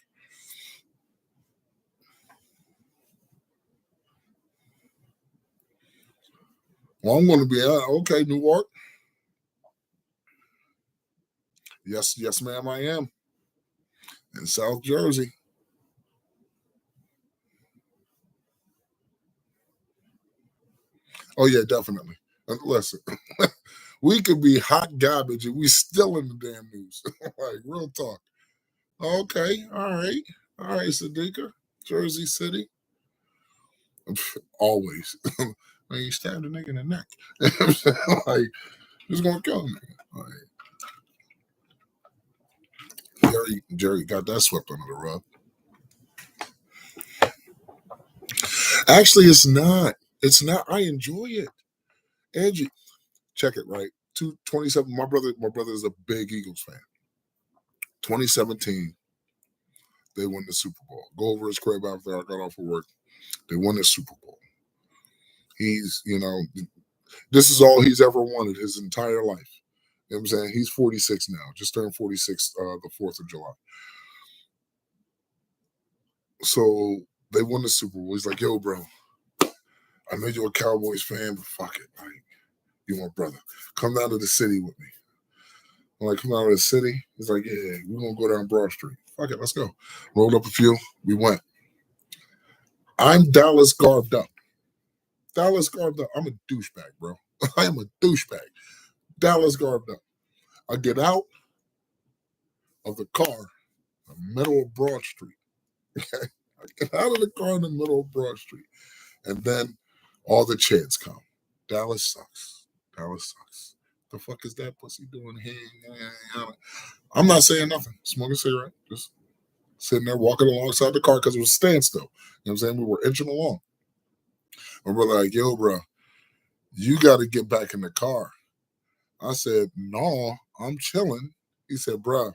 Well, I'm going to be okay, Newark. Yes, yes, ma'am, I am in South Jersey. Oh yeah, definitely. Listen, we could be hot garbage and we still in the damn news. Like real talk. Okay, all right, Sadiqa, Jersey City, always. When you stab the nigga in the neck, like who's gonna kill him? Like, Jerry got that swept under the rug. Actually, it's not. It's not. I enjoy it. Angie, check it right. 227. My brother is a big Eagles fan. 2017, they won the Super Bowl. Go over his crib after I got off of work. They won the Super Bowl. He's, this is all he's ever wanted his entire life. You know what I'm saying? He's 46 now, just turned 46 the 4th of July. So they won the Super Bowl. He's like, yo, bro, I know you're a Cowboys fan, but fuck it. Like, you my brother. Come down to the city with me. I'm like, come out of the city? He's like, yeah, we're going to go down Broad Street. Fuck it, let's go. Rolled up a few. We went. I'm Dallas garbed up. Dallas garbed up. I'm a douchebag, bro. I am a douchebag. Dallas garbed up. I get out of the car in the middle of Broad Street. Okay? I get out of the car in the middle of Broad Street. And then all the chants come. Dallas sucks. Dallas sucks. The fuck is that pussy doing here? I'm not saying nothing. Smoking a cigarette. Just sitting there walking alongside the car because it was a standstill. You know what I'm saying? We were inching along. And we're like, yo, bro, you got to get back in the car. I said, no, I'm chilling. He said, bro,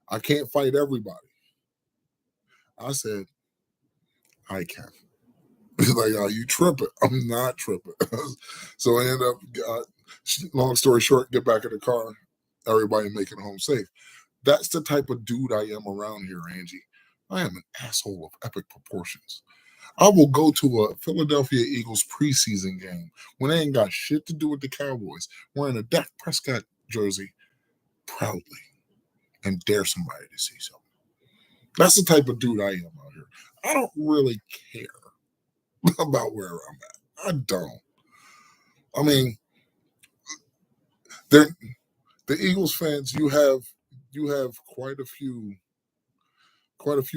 I can't fight everybody. I said, I can. He's like, oh, you tripping. I'm not tripping. So I end up, long story short, get back in the car, everybody making it home safe. That's the type of dude I am around here, Angie. I am an asshole of epic proportions. I will go to a Philadelphia Eagles preseason game when they ain't got shit to do with the Cowboys, wearing a Dak Prescott jersey proudly and dare somebody to see something. That's the type of dude I am out here. I don't really care about where I'm at. I don't. I mean, the Eagles fans, you have quite a few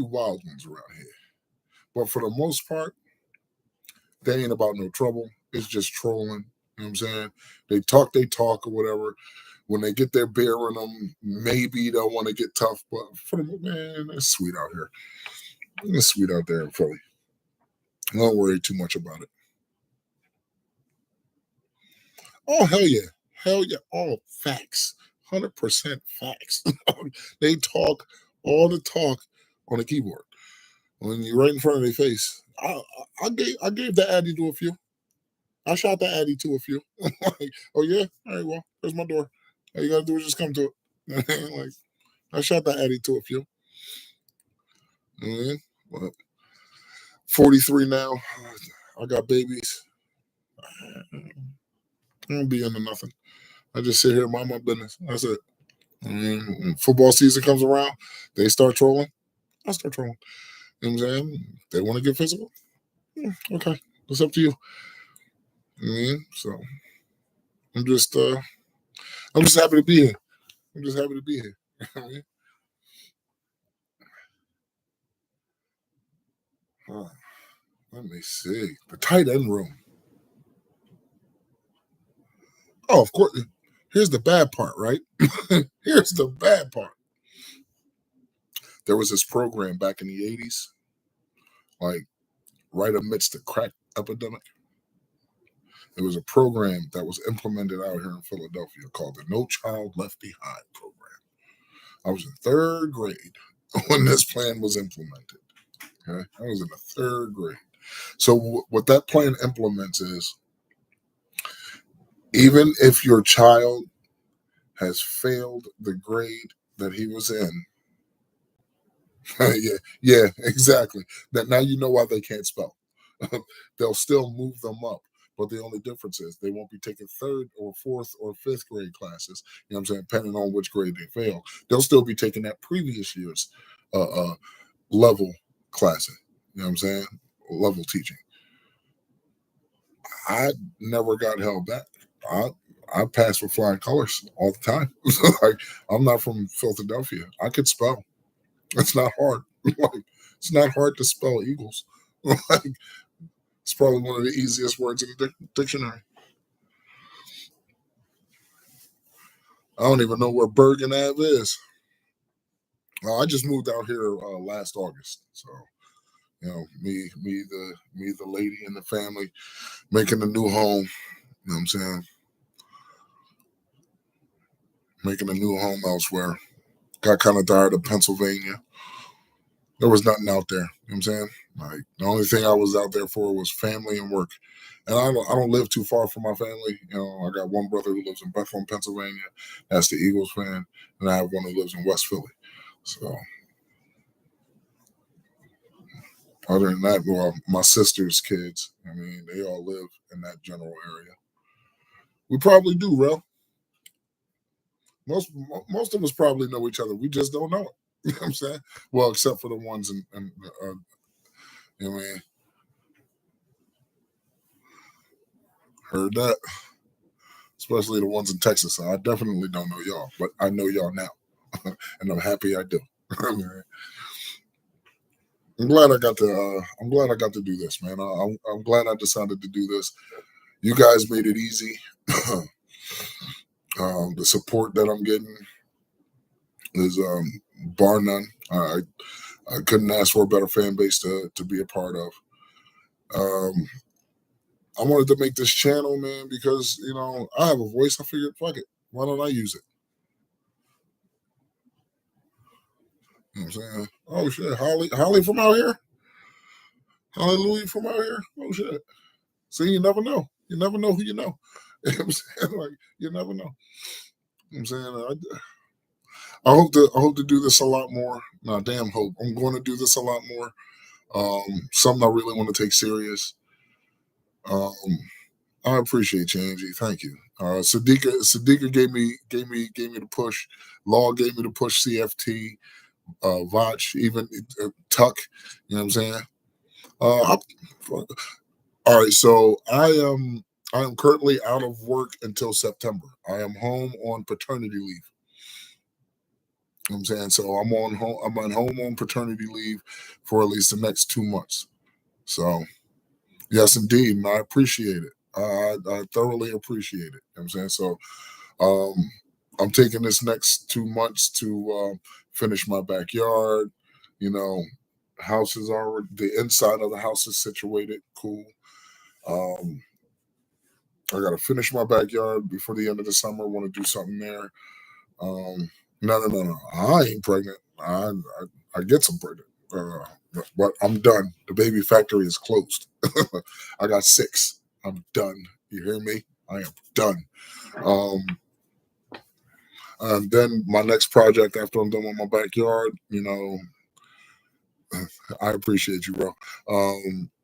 wild ones around here. But for the most part, they ain't about no trouble. It's just trolling. You know what I'm saying? They talk or whatever. When they get their beer in them, maybe they'll want to get tough. But for the man, it's sweet out here. It's sweet out there in Philly. Don't worry too much about it. Oh, hell yeah. Hell yeah. All facts. 100% facts. They talk all the talk on the keyboard. When you're right in front of their face. I gave that Addy to a few. I shot that Addy to a few. Like, oh yeah? All right, well, there's my door. All you gotta do is just come to it. Like, I shot that Addy to a few. Well, 43 now. I got babies. I don't be into nothing. I just sit here and mind my business. That's it. When football season comes around, they start trolling. I start trolling. You know what I'm saying? They want to get physical. Okay, it's up to you. So I'm just happy to be here. I'm just happy to be here. Let me see. The tight end room. Oh, of course. Here's the bad part, right? Here's the bad part. There was this program back in the 80s, like right amidst the crack epidemic. It was a program that was implemented out here in Philadelphia called the No Child Left Behind program. I was in third grade when this plan was implemented. Okay, I was in the third grade. So what that plan implements is, even if your child has failed the grade that he was in, yeah, exactly. That now you know why they can't spell. They'll still move them up. But the only difference is they won't be taking third or fourth or fifth grade classes, you know what I'm saying, depending on which grade they fail. They'll still be taking that previous year's level classes, you know what I'm saying, level teaching. I never got held back. I passed with flying colors all the time. Like, I'm not from Philadelphia. I could spell. It's not hard. Like, it's not hard to spell Eagles. Like, it's probably one of the easiest words in the dictionary. I don't even know where Bergen Ave is. I just moved out here last August, so me, the lady and the family making a new home. You know what I'm saying? Making a new home elsewhere. Got kind of tired of Pennsylvania. There was nothing out there. You know what I'm saying? Like, the only thing I was out there for was family and work. And I don't live too far from my family. You know, I got one brother who lives in Bethlehem, Pennsylvania. That's the Eagles fan. And I have one who lives in West Philly. So other than that, well, my sister's kids, I mean, they all live in that general area. We probably do, Rel. Most of us probably know each other. We just don't know it. You know what I'm saying? Well, except for the ones in you know what I mean? Heard that. Especially the ones in Texas. I definitely don't know y'all, but I know y'all now. And I'm happy I do. I'm glad I got to. I'm glad I got to do this, man. I'm glad I decided to do this. You guys made it easy. The support that I'm getting is bar none. I couldn't ask for a better fan base to be a part of. I wanted to make this channel, man, because I have a voice. I figured, fuck it, why don't I use it? You know what I'm saying? Oh shit, Holly from out here. Hallelujah from out here. Oh shit. See, you never know. You never know who you know. You know what I'm saying? Like, you never know. You know what I'm saying? I hope to do this a lot more. Nah, damn hope. I'm going to do this a lot more. Something I really want to take serious. Um, I appreciate you, Angie. Thank you. Sadiqa gave me the push. Law gave me the push. CFT, Vach, even Tuck. You know what I'm saying? All right, so I am currently out of work until September. I am home on paternity leave. You know what I'm saying? So I'm on home on paternity leave for at least the next 2 months. So yes, indeed, and I appreciate it. I thoroughly appreciate it. You know what I'm saying? So I'm taking this next 2 months to finish my backyard. You know, house is already, the inside of the house is situated. Cool. I got to finish my backyard before the end of the summer. Want to do something there. No. I ain't pregnant. I get some pregnant. But I'm done. The baby factory is closed. I got 6. I'm done. You hear me? I am done. Then my next project after I'm done with my backyard, I appreciate you, bro.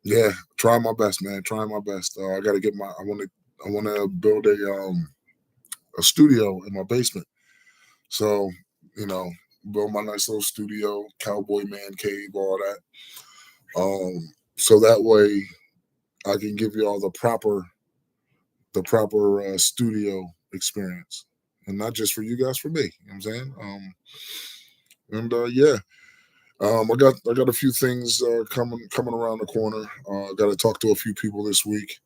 Yeah, try my best, man. Try my best. I got to get I want to build a studio in my basement. So, build my nice little studio, cowboy man cave, all that. So that way I can give you all the proper studio experience. And not just for you guys, for me. You know what I'm saying? Yeah. I got a few things coming around the corner. Got to talk to a few people this week.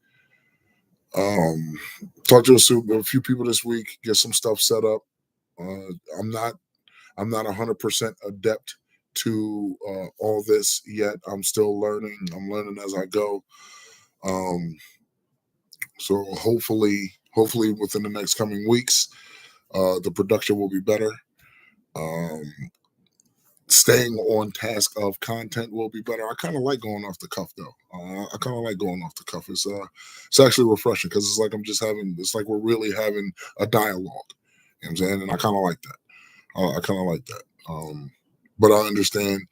Talk to a few people this week. Get some stuff set up. I'm not 100% adept to all this yet. I'm still learning. I'm learning as I go. So hopefully within the next coming weeks, the production will be better. Staying on task of content will be better. I kind of like going off the cuff though. I kind of like going off the cuff. It's actually refreshing because it's like it's like we're really having a dialogue. You know what I'm saying? And I kind of like that. I kind of like that. But I understand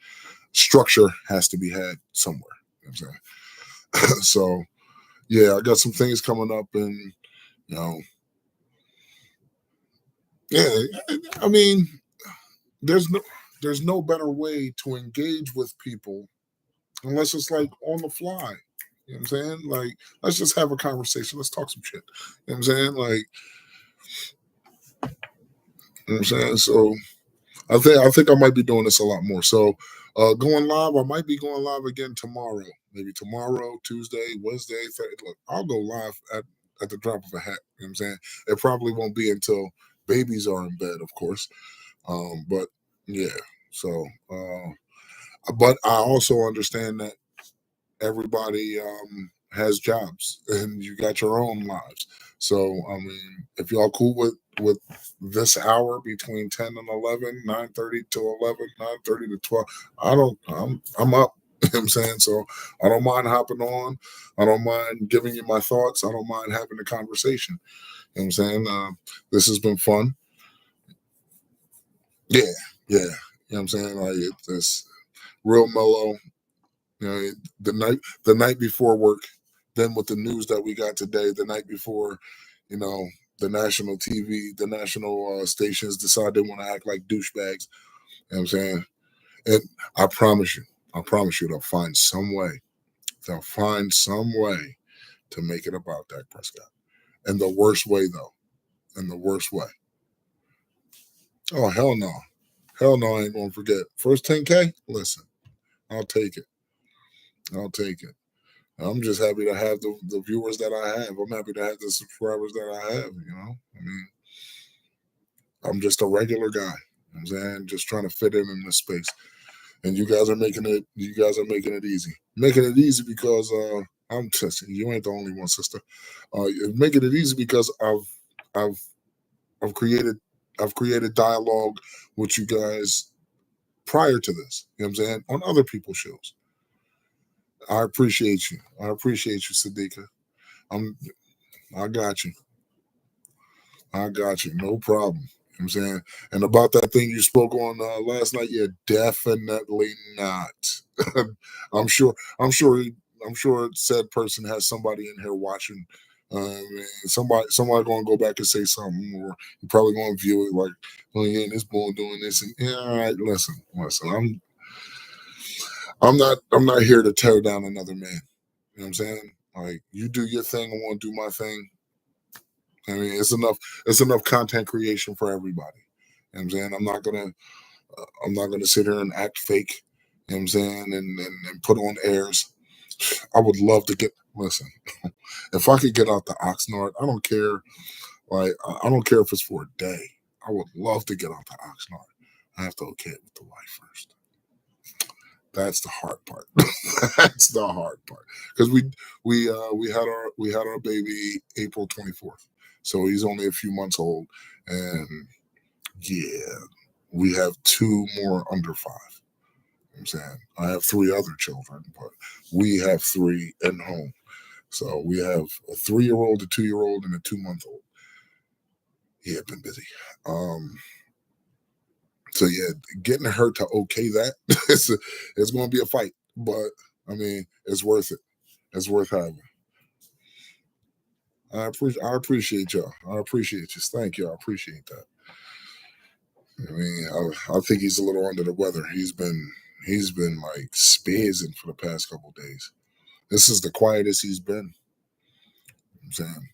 structure has to be had somewhere. You know what I'm saying? So yeah, I got some things coming up, and yeah, I mean, there's no better way to engage with people unless it's like on the fly. You know what I'm saying? Like, let's just have a conversation. Let's talk some shit. You know what I'm saying? Like, you know what I'm saying? So I think I might be doing this a lot more. So going live, I might be going live again tomorrow. Maybe tomorrow, Tuesday, Wednesday, Thursday. Look, I'll go live at the drop of a hat. You know what I'm saying? It probably won't be until babies are in bed, of course. But yeah. So but I also understand that everybody has jobs and you got your own lives. So I mean, if y'all cool with this hour between 10 and 11, 9:30 to 11, 9:30 to 12, I'm up. You know what I'm saying? So I don't mind hopping on. I don't mind giving you my thoughts. I don't mind having a conversation. You know what I'm saying? This has been fun. Yeah, yeah. You know what I'm saying? Like it's real mellow. The night before work, then with the news that we got today, the night before, the national TV, the national stations decide they want to act like douchebags. You know what I'm saying? And I promise you, they'll find some way. They'll find some way to make it about Dak Prescott. In the worst way, though. In the worst way. Oh, hell no. Hell no, I ain't gonna forget. First 10K? Listen, I'll take it. I'll take it. I'm just happy to have the viewers that I have. I'm happy to have the subscribers that I have, you know? I mean, I'm just a regular guy. You know what I'm saying? Just trying to fit in this space. And you guys are making it easy. Making it easy because I'm just, you ain't the only one, sister. Making it easy because I've created dialogue with you guys prior to this. You know what I'm saying? On other people's shows. I appreciate you. I appreciate you, Sadiqa. I got you. I got you. No problem. You know what I'm saying? And about that thing you spoke on last night, yeah, definitely not. I'm sure said person has somebody in here watching. Somebody gonna go back and say something, or you probably gonna view it like, oh yeah, this boy doing this, and yeah, all right, listen. I'm not here to tear down another man. You know what I'm saying? Like, you do your thing, I want to do my thing. I mean, it's enough content creation for everybody. You know what I'm saying? I'm not gonna sit here and act fake. You know what I'm saying? And put on airs. I would love to listen. If I could get out the Oxnard, I don't care. Like, I don't care if it's for a day. I would love to get out the Oxnard. I have to okay it with the wife first. That's the hard part. That's the hard part. Because we had our baby April 24th. So he's only a few months old. And yeah, we have 2 more under 5. You know what I'm saying? I have 3 other children, but we have 3 in home. So we have a 3-year-old, a 2-year-old, and a 2-month-old. Yeah, been busy. So yeah, getting her to okay that it's going to be a fight, but I mean, it's worth it. It's worth having. I appreciate y'all. I appreciate you. Thank you. I appreciate that. I mean, I think he's a little under the weather. He's been like spazzing for the past couple of days. This is the quietest he's been. I'm saying,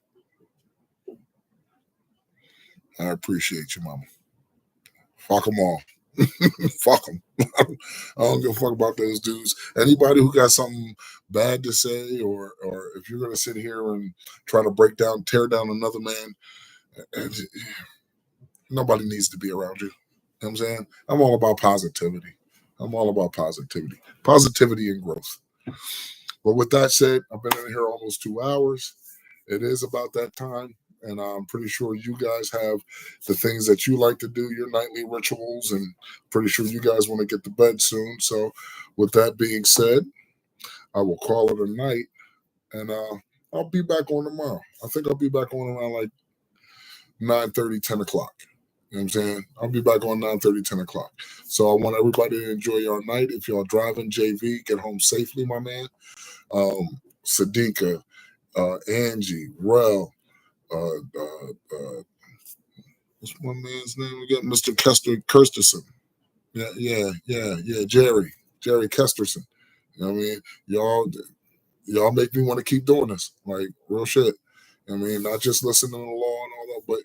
I appreciate you, mama. Fuck them all. Fuck them. I don't give a fuck about those dudes. Anybody who got something bad to say, or if you're gonna sit here and try to tear down another man, and nobody needs to be around you. You know what I'm saying? I'm all about positivity. I'm all about positivity. Positivity and growth. But with that said, I've been in here almost 2 hours. It is about that time. And I'm pretty sure you guys have the things that you like to do, your nightly rituals, and pretty sure you guys want to get to bed soon. So with that being said, I will call it a night, and I'll be back on tomorrow. I think I'll be back on around like 9:30, 10 o'clock. You know what I'm saying? I'll be back on 9:30, 10 o'clock. So I want everybody to enjoy your night. If y'all driving, JV, get home safely, my man. Sadiqa, Angie, Rel, what's my man's name again? Mr. Kirsterson. Yeah. Jerry Kesterson. You know what I mean? Y'all make me want to keep doing this. Like, real shit. I mean, not just listening to the law and all that, but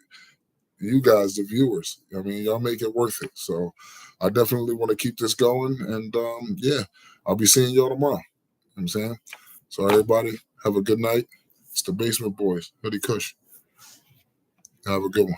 you guys, the viewers. I mean, y'all make it worth it. So I definitely want to keep this going. And yeah, I'll be seeing y'all tomorrow. You know what I'm saying? So everybody, have a good night. It's the Basement Boys, Hoodie Kush. Have a good one.